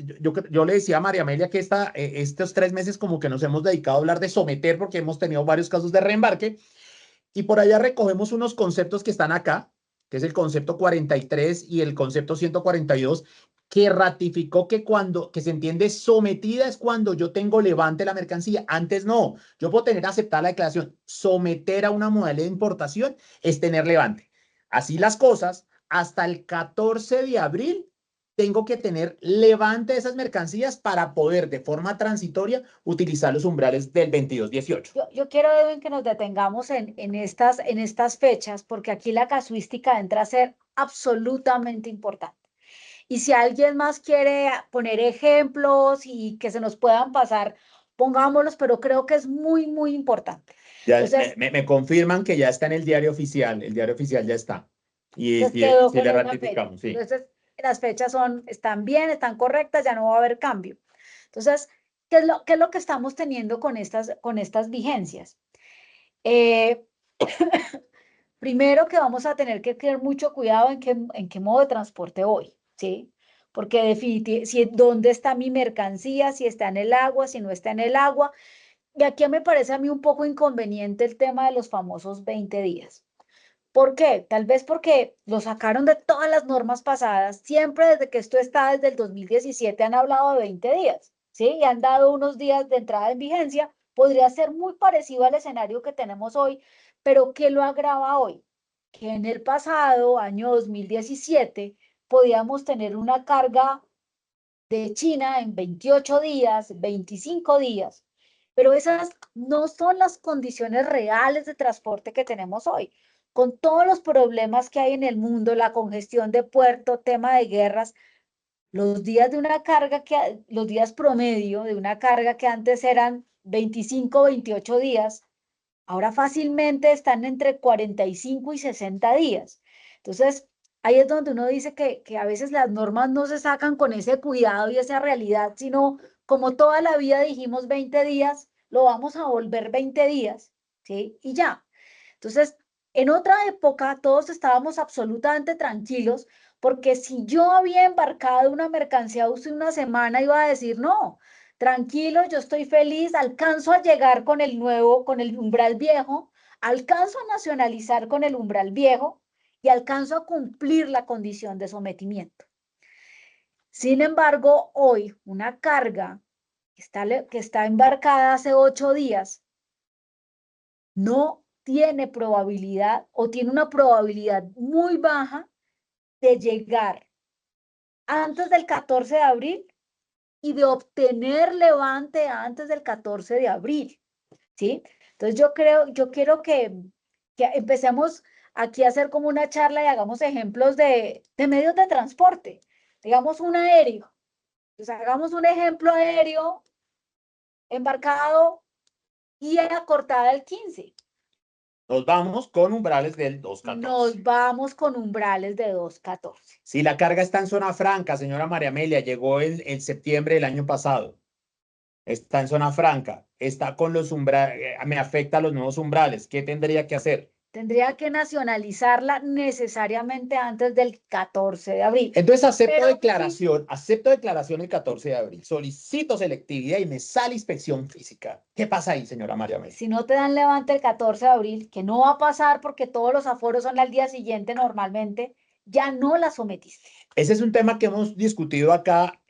yo le decía a María Amelia que estos 3 meses como que nos hemos dedicado a hablar de someter porque hemos tenido varios casos de reembarque y por allá recogemos unos conceptos que están acá, que es el concepto 43 y el concepto 142, que ratificó que que se entiende sometida es cuando yo tengo levante la mercancía. Antes no, yo puedo tener aceptada la declaración. Someter a una modalidad de importación es tener levante. Así las cosas, hasta el 14 de abril tengo que tener levante de esas mercancías para poder de forma transitoria utilizar los umbrales del 22-18. Yo quiero, Edwin, que nos detengamos en estas fechas, porque aquí la casuística entra a ser absolutamente importante. Y si alguien más quiere poner ejemplos y que se nos puedan pasar, pongámoslos, pero creo que es muy, muy importante. Ya Entonces, me confirman que ya está en el diario oficial ya está. Y quedó si con le esa ratificamos, fecha. sí. Entonces, las fechas están bien, están correctas, ya no va a haber cambio. Entonces, ¿qué es lo que estamos teniendo con estas vigencias? Primero que vamos a tener que tener mucho cuidado en qué modo de transporte voy, ¿sí? Porque definitivamente, dónde está mi mercancía, si está en el agua, si no está en el agua. Y aquí me parece a mí un poco inconveniente el tema de los famosos 20 días. ¿Por qué? Tal vez porque lo sacaron de todas las normas pasadas. Siempre desde que esto está desde el 2017 han hablado de 20 días, ¿sí? Y han dado unos días de entrada en vigencia. Podría ser muy parecido al escenario que tenemos hoy, pero ¿qué lo agrava hoy? Que en el pasado, año 2017, podíamos tener una carga de China en 28 días, 25 días, pero esas no son las condiciones reales de transporte que tenemos hoy. Con todos los problemas que hay en el mundo, la congestión de puerto, tema de guerras, los días de una carga los días promedio de una carga que antes eran 25, 28 días, ahora fácilmente están entre 45 y 60 días. Entonces, ahí es donde uno dice que a veces las normas no se sacan con ese cuidado y esa realidad, sino como toda la vida dijimos 20 días, lo vamos a volver 20 días, ¿sí? Y ya. Entonces, en otra época todos estábamos absolutamente tranquilos porque si yo había embarcado una mercancía hace una semana, iba a decir, no, tranquilo, yo estoy feliz, alcanzo a llegar con el umbral viejo, alcanzo a nacionalizar con el umbral viejo y alcanzo a cumplir la condición de sometimiento. Sin embargo, hoy una carga que está embarcada hace 8 días no tiene probabilidad o tiene una probabilidad muy baja de llegar antes del 14 de abril y de obtener levante antes del 14 de abril, ¿sí? Entonces yo quiero que empecemos aquí a hacer como una charla y hagamos ejemplos de medios de transporte. Digamos un aéreo. Entonces hagamos un ejemplo aéreo embarcado y cortada el 15. Nos vamos con umbrales del 2.14. Nos vamos con umbrales de 2.14. Si la carga está en zona franca, señora María Amelia, llegó en septiembre del año pasado. Está en zona franca, está con los umbrales, me afecta a los nuevos umbrales. ¿Qué tendría que hacer? Tendría que nacionalizarla necesariamente antes del 14 de abril. Entonces acepto Pero declaración el 14 de abril, solicito selectividad y me sale inspección física. ¿Qué pasa ahí, señora María Amelia? Si no te dan levante el 14 de abril, que no va a pasar porque todos los aforos son al día siguiente normalmente, ya no la sometiste. Ese es un tema que hemos discutido acá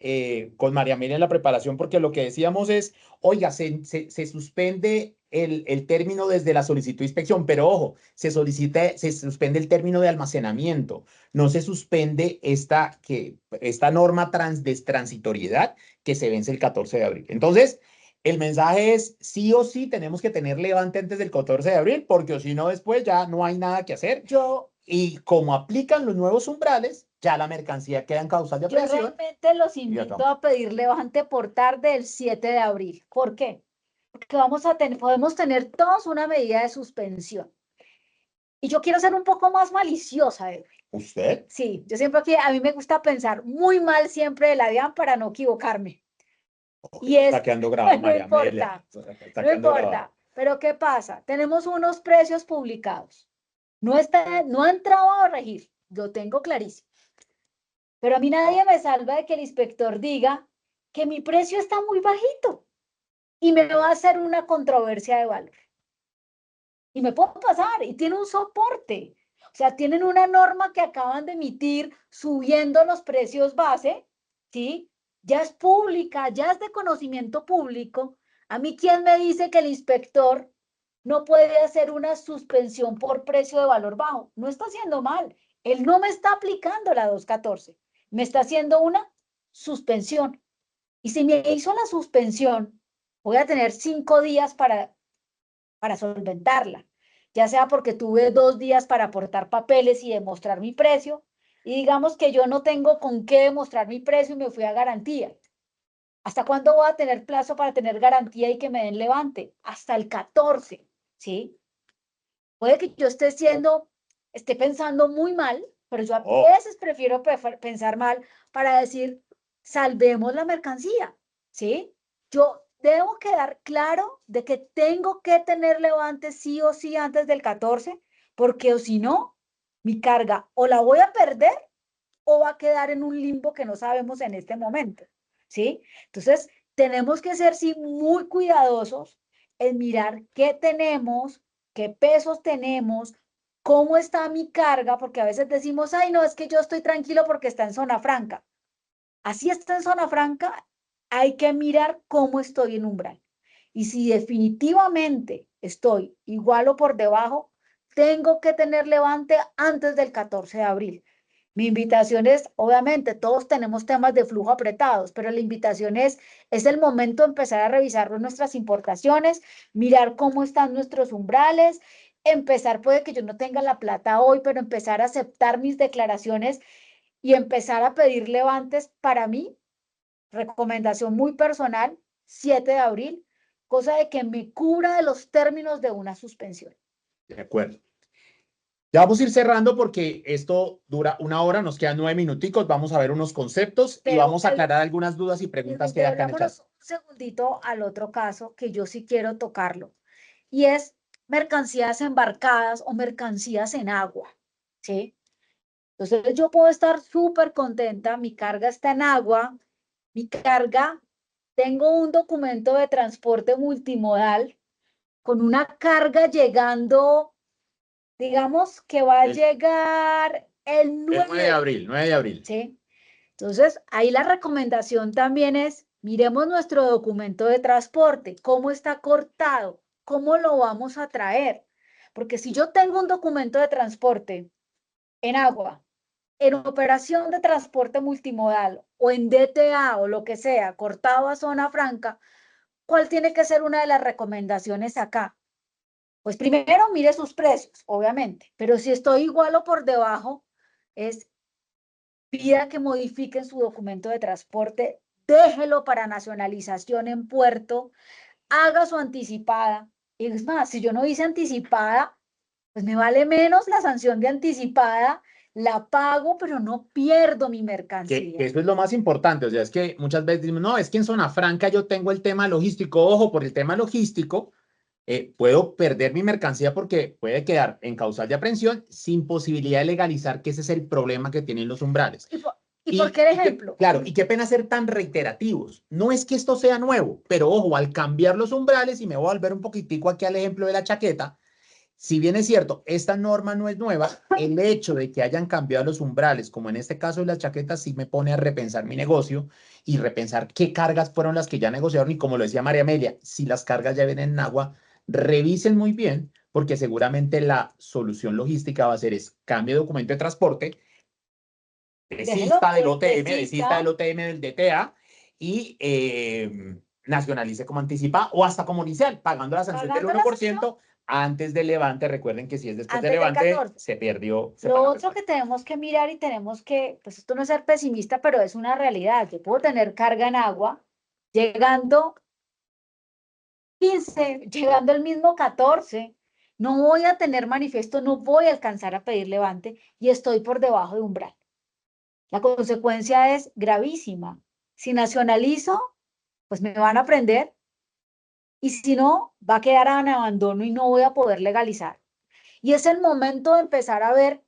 con María Amelia en la preparación, porque lo que decíamos es, oiga, se suspende el término desde la solicitud de inspección, pero ojo, se suspende el término de almacenamiento, no se suspende esta norma de transitoriedad que se vence el 14 de abril. Entonces, el mensaje es sí o sí tenemos que tener levante antes del 14 de abril, porque si no después ya no hay nada que hacer. Y como aplican los nuevos umbrales, ya la mercancía queda en causal de Yo aprehensión. realmente los invito a pedir levante por tarde el 7 de abril. ¿Por qué? Porque podemos tener todos una medida de suspensión. Y yo quiero ser un poco más maliciosa, Edwin. ¿Usted? Sí, yo siempre aquí, a mí me gusta pensar muy mal siempre de la DIAN para no equivocarme. Y Está quedando grabado, no María importa, Amelia. no importa. Pero ¿qué pasa? Tenemos unos precios publicados. No ha entrado a regir, lo tengo clarísimo. Pero a mí nadie me salva de que el inspector diga que mi precio está muy bajito y me va a hacer una controversia de valor. Y me puedo pasar, y tiene un soporte. O sea, tienen una norma que acaban de emitir subiendo los precios base, ¿sí? Ya es pública, ya es de conocimiento público. A mí, ¿quién me dice que el inspector no puede hacer una suspensión por precio de valor bajo? No está haciendo mal. Él no me está aplicando la 214. Me está haciendo una suspensión. Y si me hizo la suspensión, voy a tener 5 días para solventarla, ya sea porque tuve 2 días para aportar papeles y demostrar mi precio, y digamos que yo no tengo con qué demostrar mi precio y me fui a garantía. ¿Hasta cuándo voy a tener plazo para tener garantía y que me den levante? Hasta el 14, ¿sí? Puede que yo esté pensando muy mal, pero yo a veces prefiero pensar mal para decir, salvemos la mercancía, ¿sí? Yo debo quedar claro de que tengo que tener levante sí o sí antes del 14, porque o si no, mi carga o la voy a perder o va a quedar en un limbo que no sabemos en este momento, ¿sí? Entonces, tenemos que ser sí muy cuidadosos en mirar qué tenemos, qué pesos tenemos, cómo está mi carga, porque a veces decimos, ay, no, es que yo estoy tranquilo porque está en zona franca. Así está en zona franca, hay que mirar cómo estoy en umbral. Y si definitivamente estoy igual o por debajo, tengo que tener levante antes del 14 de abril. Mi invitación es, obviamente, todos tenemos temas de flujo apretados, pero la invitación es el momento de empezar a revisar nuestras importaciones, mirar cómo están nuestros umbrales, empezar, puede que yo no tenga la plata hoy, pero empezar a aceptar mis declaraciones y empezar a pedir levantes para mí, recomendación muy personal, 7 de abril, cosa de que me cubra de los términos de una suspensión. De acuerdo. Ya vamos a ir cerrando porque esto dura 1 hora, nos quedan 9 minuticos, vamos a ver unos conceptos y vamos a aclarar algunas dudas y preguntas que acá en el chat. Un segundito al otro caso que yo sí quiero tocarlo, y es mercancías embarcadas o mercancías en agua, ¿sí? Entonces yo puedo estar súper contenta, mi carga está en agua, tengo un documento de transporte multimodal con una carga llegando, digamos que va a llegar el 9 de abril, 9 de abril. ¿sí? Entonces, ahí la recomendación también es, miremos nuestro documento de transporte, cómo está cortado, cómo lo vamos a traer. Porque si yo tengo un documento de transporte en agua, en operación de transporte multimodal o en DTA o lo que sea, cortado a zona franca, ¿cuál tiene que ser una de las recomendaciones acá? Pues primero mire sus precios, obviamente, pero si estoy igual o por debajo, pida que modifiquen su documento de transporte, déjelo para nacionalización en puerto, haga su anticipada. Y es más, si yo no hice anticipada, pues me vale menos la sanción de anticipada, la pago, pero no pierdo mi mercancía. Que eso es lo más importante, o sea, es que muchas veces decimos, no, es que en zona franca yo tengo el tema logístico, ojo, por el tema logístico, puedo perder mi mercancía porque puede quedar en causal de aprehensión sin posibilidad de legalizar, que ese es el problema que tienen los umbrales. ¿Y por qué el ejemplo? Claro, y qué pena ser tan reiterativos. No es que esto sea nuevo, pero ojo, al cambiar los umbrales, y me voy a volver un poquitico aquí al ejemplo de la chaqueta, si bien es cierto, esta norma no es nueva, el hecho de que hayan cambiado los umbrales, como en este caso de las chaquetas, sí me pone a repensar mi negocio y repensar qué cargas fueron las que ya negociaron. Y como lo decía María Amelia, si las cargas ya vienen en agua, revisen muy bien, porque seguramente la solución logística va a ser es cambio de documento de transporte, desista del OTM, desista del OTM del DTA y nacionalice como anticipa o hasta como inicial, pagando la sanción del 1% antes del levante. Recuerden que si es después del levante, se perdió. Lo otro que tenemos que mirar y tenemos que, pues esto no es ser pesimista, pero es una realidad. Yo puedo tener carga en agua llegando 15, llegando el mismo 14. No voy a tener manifiesto, no voy a alcanzar a pedir levante y estoy por debajo de umbral. La consecuencia es gravísima. Si nacionalizo, pues me van a prender y si no, va a quedar en abandono y no voy a poder legalizar. Y es el momento de empezar a ver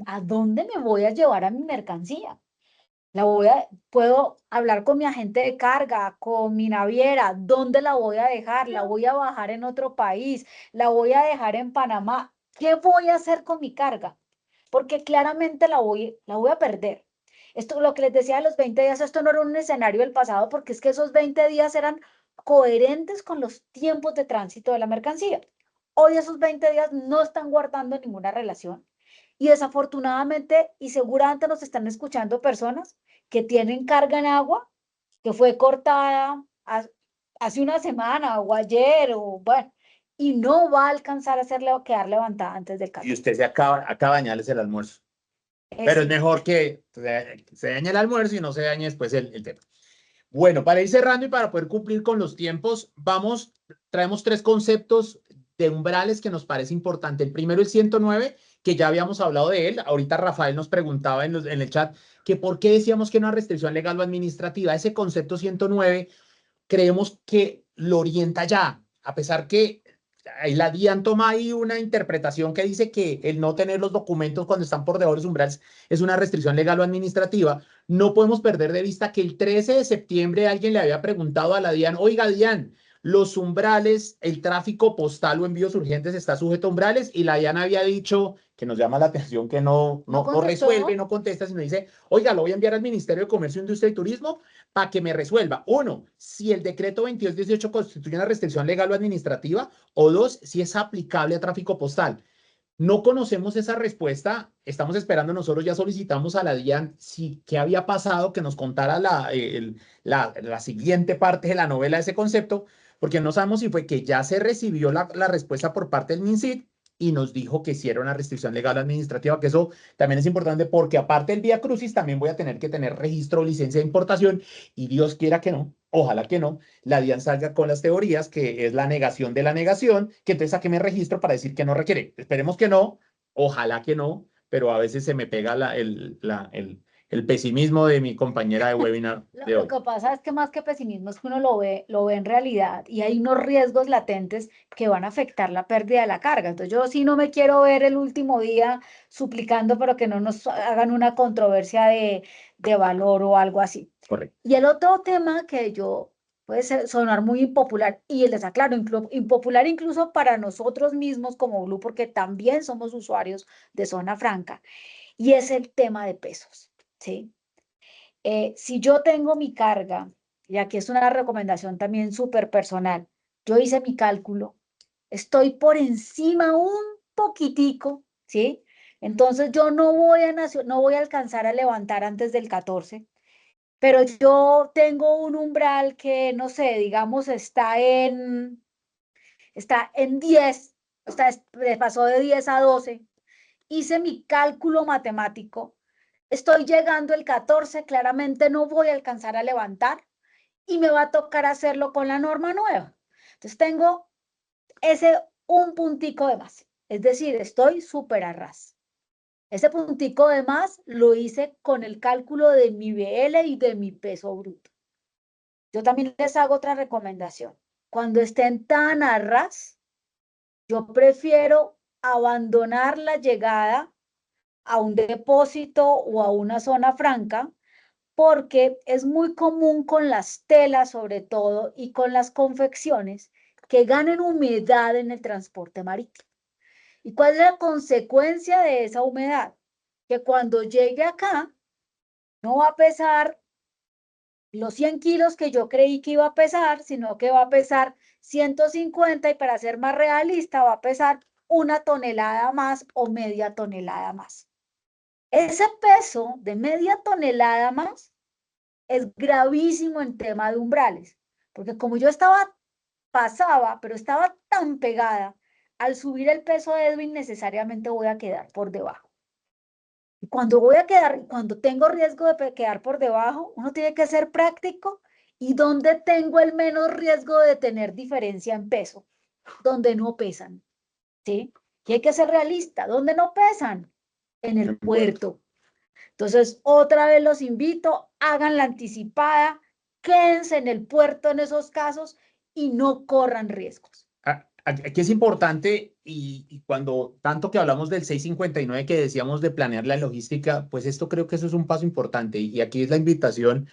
a dónde me voy a llevar a mi mercancía. Puedo hablar con mi agente de carga, con mi naviera, dónde la voy a dejar, la voy a bajar en otro país, la voy a dejar en Panamá. ¿Qué voy a hacer con mi carga? Porque claramente la voy a perder. Esto, lo que les decía de los 20 días, esto no era un escenario del pasado, porque es que esos 20 días eran coherentes con los tiempos de tránsito de la mercancía. Hoy esos 20 días no están guardando ninguna relación. Y desafortunadamente, y seguramente nos están escuchando personas que tienen carga en agua, que fue cortada hace una semana o ayer, o bueno, y no va a alcanzar a quedar levantada antes del 14. Y usted acaba de dañarles el almuerzo. Pero es mejor que se dañe el almuerzo y no se dañe después el tema. Bueno, para ir cerrando y para poder cumplir con los tiempos, traemos 3 conceptos de umbrales que nos parece importante. El primero, el 109, que ya habíamos hablado de él. Ahorita Rafael nos preguntaba en el chat que por qué decíamos que una restricción legal o administrativa. Ese concepto 109 creemos que lo orienta ya, a pesar que la DIAN toma ahí una interpretación que dice que el no tener los documentos cuando están por debajo de los umbrales es una restricción legal o administrativa. No podemos perder de vista que el 13 de septiembre alguien le había preguntado a la DIAN, oiga DIAN, los umbrales, el tráfico postal o envíos urgentes está sujeto a umbrales, y la DIAN había dicho, que nos llama la atención, que no resuelve, no contesta, sino dice, oiga, lo voy a enviar al Ministerio de Comercio, Industria y Turismo para que me resuelva. 1, si el decreto 2218 constituye una restricción legal o administrativa, o 2, si es aplicable a tráfico postal. No conocemos esa respuesta, estamos esperando, nosotros ya solicitamos a la DIAN qué había pasado, que nos contara la siguiente parte de la novela de ese concepto, porque no sabemos si fue que ya se recibió la respuesta por parte del MINSIT y nos dijo que sí era una restricción legal o administrativa, que eso también es importante, porque aparte del Vía Crucis también voy a tener que tener registro o licencia de importación, y Dios quiera que no, ojalá que no, la DIAN salga con las teorías, que es la negación de la negación, que entonces saque mi registro para decir que no requiere. Esperemos que no, ojalá que no, pero a veces se me pega el pesimismo de mi compañera de webinar de hoy. Lo que pasa es que más que pesimismo es que uno lo ve en realidad, y hay unos riesgos latentes que van a afectar la pérdida de la carga. Entonces yo sí no me quiero ver el último día suplicando, pero que no nos hagan una controversia de valor o algo así. Correcto. Y el otro tema que puede sonar muy impopular, y les aclaro, impopular incluso para nosotros mismos como Blue, porque también somos usuarios de zona franca, y es el tema de pesos, ¿sí? Si yo tengo mi carga, y aquí es una recomendación también súper personal, yo hice mi cálculo, estoy por encima un poquitico, ¿sí? Entonces yo no voy a alcanzar a levantar antes del 14, pero yo tengo un umbral que, no sé, digamos, está en 10, pasó de 10 a 12, hice mi cálculo matemático, estoy llegando el 14, claramente no voy a alcanzar a levantar y me va a tocar hacerlo con la norma nueva. Entonces tengo un puntico de más, es decir, estoy súper a ras. Ese puntico de más lo hice con el cálculo de mi BL y de mi peso bruto. Yo también les hago otra recomendación. Cuando estén tan a ras, yo prefiero abandonar la llegada a un depósito o a una zona franca, porque es muy común con las telas, sobre todo, y con las confecciones, que ganen humedad en el transporte marítimo. ¿Y cuál es la consecuencia de esa humedad? Que cuando llegue acá, no va a pesar los 100 kilos que yo creí que iba a pesar, sino que va a pesar 150 y para ser más realista va a pesar 1 tonelada más o media tonelada más. Ese peso de media tonelada más es gravísimo en tema de umbrales, porque como yo pasaba, pero estaba tan pegada, al subir el peso de Edwin necesariamente voy a quedar por debajo. Y cuando tengo riesgo de quedar por debajo, uno tiene que ser práctico. ¿Y dónde tengo el menos riesgo de tener diferencia en peso? Donde no pesan, ¿sí? Y hay que ser realista. ¿Dónde no pesan? En el puerto. Entonces, otra vez los invito, hagan la anticipada, quédense en el puerto en esos casos y no corran riesgos. Aquí es importante y cuando tanto que hablamos del 659 que decíamos de planear la logística, pues esto creo que eso es un paso importante y aquí es la invitación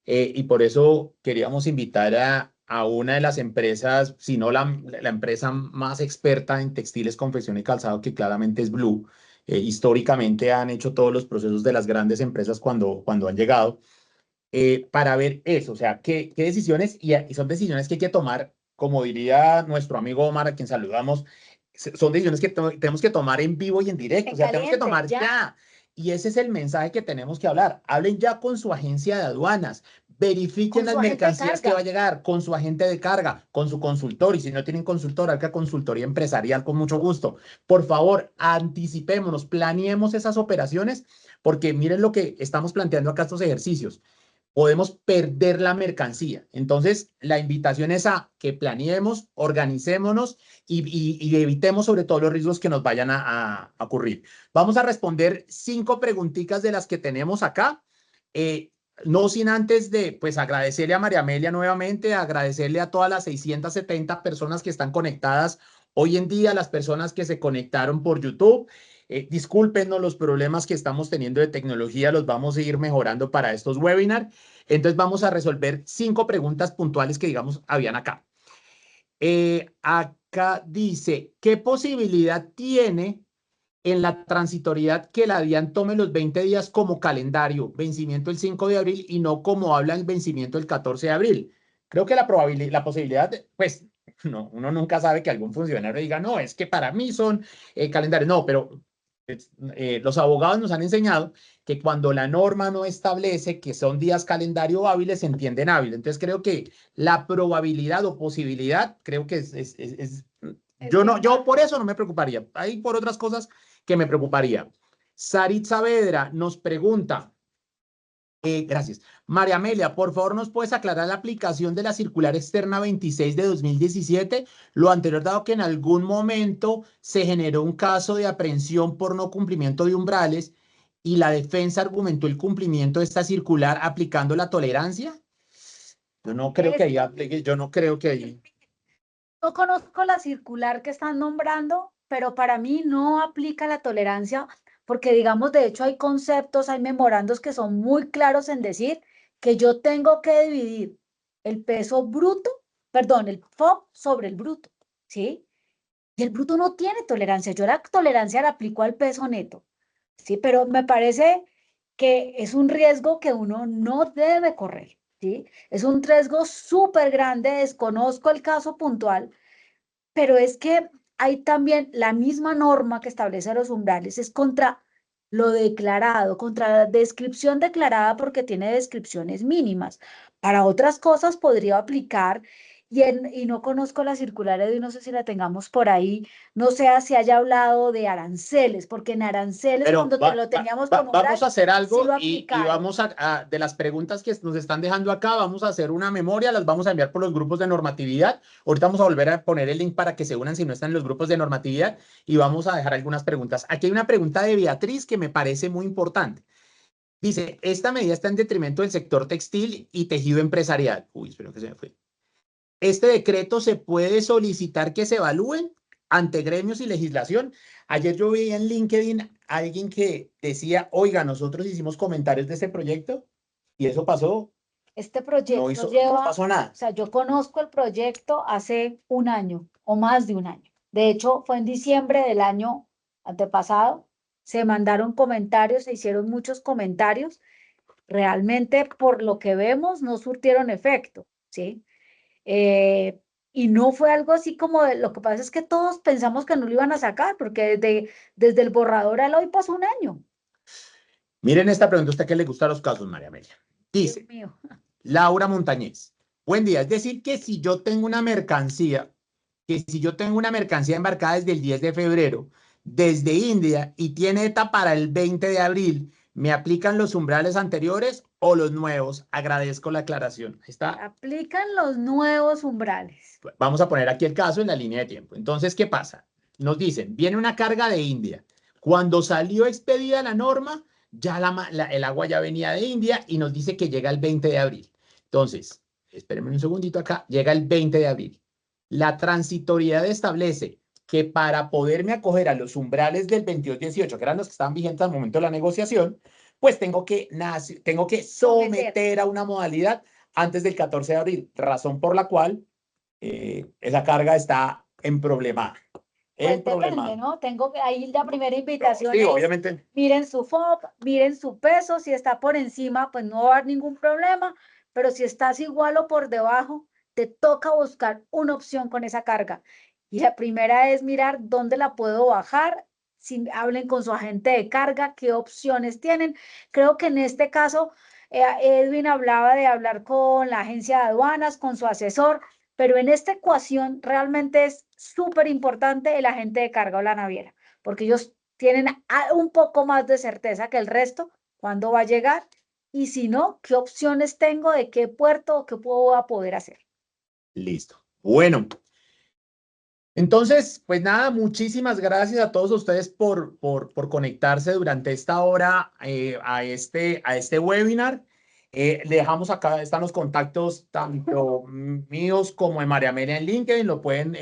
y por eso queríamos invitar a una de las empresas, si no la empresa más experta en textiles, confección y calzado, que claramente es Blue. Históricamente han hecho todos los procesos de las grandes empresas cuando han llegado para ver eso, o sea, qué decisiones, y son decisiones que hay que tomar, como diría nuestro amigo Omar, a quien saludamos, son decisiones que tenemos que tomar en vivo y en directo, o sea, tenemos que tomar ya. Y ese es el mensaje que tenemos que hablar. Hablen ya con su agencia de aduanas, verifiquen las mercancías que va a llegar, con su agente de carga, con su consultor, y si no tienen consultor, haga consultoría empresarial con mucho gusto. Por favor, anticipémonos, planeemos esas operaciones, porque miren lo que estamos planteando acá, estos ejercicios. Podemos perder la mercancía. Entonces, la invitación es a que planeemos, organicémonos y evitemos sobre todo los riesgos que nos vayan a ocurrir. Vamos a responder 5 preguntitas de las que tenemos acá. No sin antes de, pues, agradecerle a María Amelia nuevamente, agradecerle a todas las 670 personas que están conectadas hoy en día, las personas que se conectaron por YouTube. Discúlpenos los problemas que estamos teniendo de tecnología, los vamos a ir mejorando para estos webinars. Entonces vamos a resolver 5 preguntas puntuales que, digamos, habían acá. Acá dice, ¿qué posibilidad tiene en la transitoriedad que la DIAN tome los 20 días como calendario, vencimiento el 5 de abril y no como habla el vencimiento el 14 de abril? Creo que la posibilidad, pues, no, uno nunca sabe que algún funcionario diga, no, es que para mí son calendarios. No, pero los abogados nos han enseñado que cuando la norma no establece que son días calendario hábiles, se entienden hábiles. Entonces creo que la probabilidad o posibilidad, creo que yo por eso no me preocuparía. Hay por otras cosas que me preocuparía. Sarit Saavedra nos pregunta, gracias. María Amelia, por favor, ¿nos puedes aclarar la aplicación de la circular externa 26 de 2017? Lo anterior, dado que en algún momento se generó un caso de aprehensión por no cumplimiento de umbrales y la defensa argumentó el cumplimiento de esta circular aplicando la tolerancia. Yo no creo que ahí aplique, yo no creo que ahí. No conozco la circular que están nombrando, pero para mí no aplica la tolerancia porque, digamos, de hecho hay conceptos, hay memorandos que son muy claros en decir que yo tengo que dividir el peso bruto, perdón, el FOB sobre el bruto, ¿sí? Y el bruto no tiene tolerancia. Yo la tolerancia la aplico al peso neto, ¿sí? Pero me parece que es un riesgo que uno no debe correr, ¿sí? Es un riesgo súper grande, desconozco el caso puntual, pero es que hay también la misma norma que establece los umbrales, es contra lo declarado, contra la descripción declarada porque tiene descripciones mínimas. Para otras cosas podría aplicar y no conozco la circular y no sé si la tengamos por ahí, no sé si haya hablado de aranceles, porque en aranceles Pero cuando lo teníamos con umbral, vamos a hacer algo sí lo y aplicaron. vamos de las preguntas que nos están dejando acá, vamos a hacer una memoria, las vamos a enviar por los grupos de normatividad. Ahorita vamos a volver a poner el link para que se unan si no están en los grupos de normatividad y vamos a dejar algunas preguntas. Aquí hay una pregunta de Beatriz que me parece muy importante. Dice, esta medida está en detrimento del sector textil y tejido empresarial. Uy, espero que se me fue. ¿Este decreto se puede solicitar que se evalúen ante gremios y legislación? Ayer yo vi en LinkedIn a alguien que decía, oiga, nosotros hicimos comentarios de este proyecto y eso pasó. Este proyecto No pasó nada. o sea, yo conozco el proyecto hace un año o más de un año. De hecho, fue en diciembre del año antepasado. Se mandaron comentarios, se hicieron muchos comentarios realmente por lo que vemos no surtieron efecto, ¿sí? Y no fue algo así como lo que pasa es que todos pensamos que no lo iban a sacar, porque desde el borrador al hoy pasó un año. Miren esta pregunta, ¿a usted qué le gustan los casos, María Amelia? Dios Dice, mío. Laura Montañez, buen día, es decir que si yo tengo una mercancía, embarcada desde el 10 de febrero, desde India, y tiene ETA para el 20 de abril, ¿me aplican los umbrales anteriores o los nuevos? Agradezco la aclaración. Ahí está. Aplican los nuevos umbrales. Vamos a poner aquí el caso en la línea de tiempo. Entonces, ¿qué pasa? Nos dicen, viene una carga de India. Cuando salió expedida la norma, ya el agua ya venía de India y nos dice que llega el 20 de abril. Entonces, espérenme un segundito acá, llega el 20 de abril. La transitoriedad establece que para poderme acoger a los umbrales del 22-18, que eran los que estaban vigentes al momento de la negociación, pues tengo que someter a una modalidad antes del 14 de abril, razón por la cual esa carga está en problema. Pues depende, ¿no? Tengo que ahí la primera invitación Sí, es, obviamente. miren su FOB, miren su peso, si está por encima, pues no va a haber ningún problema, pero si estás igual o por debajo, te toca buscar una opción con esa carga. Y la primera es mirar dónde la puedo bajar, si hablen con su agente de carga, qué opciones tienen. Creo que en este caso, Edwin hablaba de hablar con la agencia de aduanas, con su asesor, pero en esta ecuación realmente es súper importante el agente de carga o la naviera, porque ellos tienen un poco más de certeza que el resto cuándo va a llegar y si no, qué opciones tengo de qué puerto o qué puedo poder hacer. Listo. Bueno, entonces, pues nada, muchísimas gracias a todos ustedes por conectarse durante esta hora a este webinar. Le dejamos acá, están los contactos tanto míos como de María Amelia en LinkedIn. Lo pueden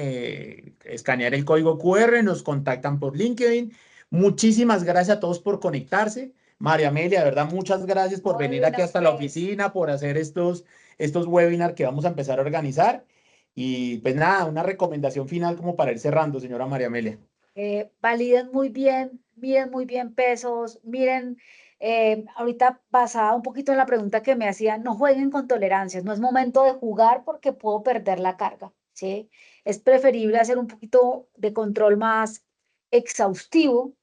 escanear el código QR, nos contactan por LinkedIn. Muchísimas gracias a todos por conectarse. María Amelia, de verdad, muchas gracias por venir aquí hasta la oficina, por hacer estos webinars que vamos a empezar a organizar. Y pues nada, una recomendación final como para ir cerrando, señora María Amelia. Validen muy bien, miren muy bien pesos, miren, ahorita basada un poquito en la pregunta que me hacían, no jueguen con tolerancias, no es momento de jugar porque puedo perder la carga, ¿sí? Es preferible hacer un poquito de control más exhaustivo,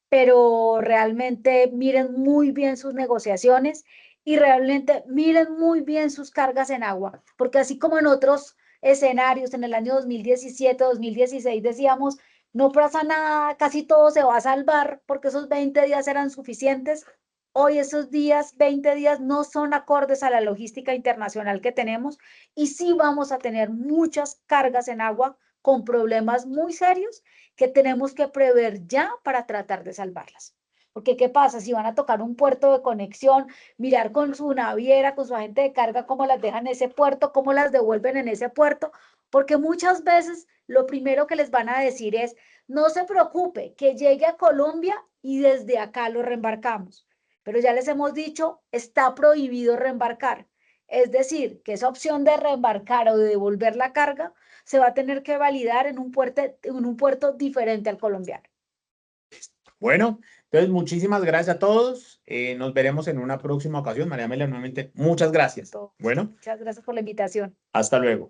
pero realmente miren muy bien sus negociaciones y realmente miren muy bien sus cargas en agua, porque así como en otros escenarios en el año 2017, 2016 decíamos, no pasa nada, casi todo se va a salvar porque esos 20 días eran suficientes. Hoy esos días, 20 días, no son acordes a la logística internacional que tenemos y sí vamos a tener muchas cargas en agua con problemas muy serios que tenemos que prever ya para tratar de salvarlas. Porque, ¿qué pasa? Si van a tocar un puerto de conexión, mirar con su naviera, con su agente de carga, cómo las dejan en ese puerto, cómo las devuelven en ese puerto, porque muchas veces lo primero que les van a decir es, no se preocupe, que llegue a Colombia y desde acá lo reembarcamos. Pero ya les hemos dicho, está prohibido reembarcar. Es decir, que esa opción de reembarcar o de devolver la carga se va a tener que validar en un puerto diferente al colombiano. Bueno, entonces muchísimas gracias a todos. Nos veremos en una próxima ocasión. María Amelia, nuevamente, muchas gracias. Bueno, Muchas gracias por la invitación. hasta luego.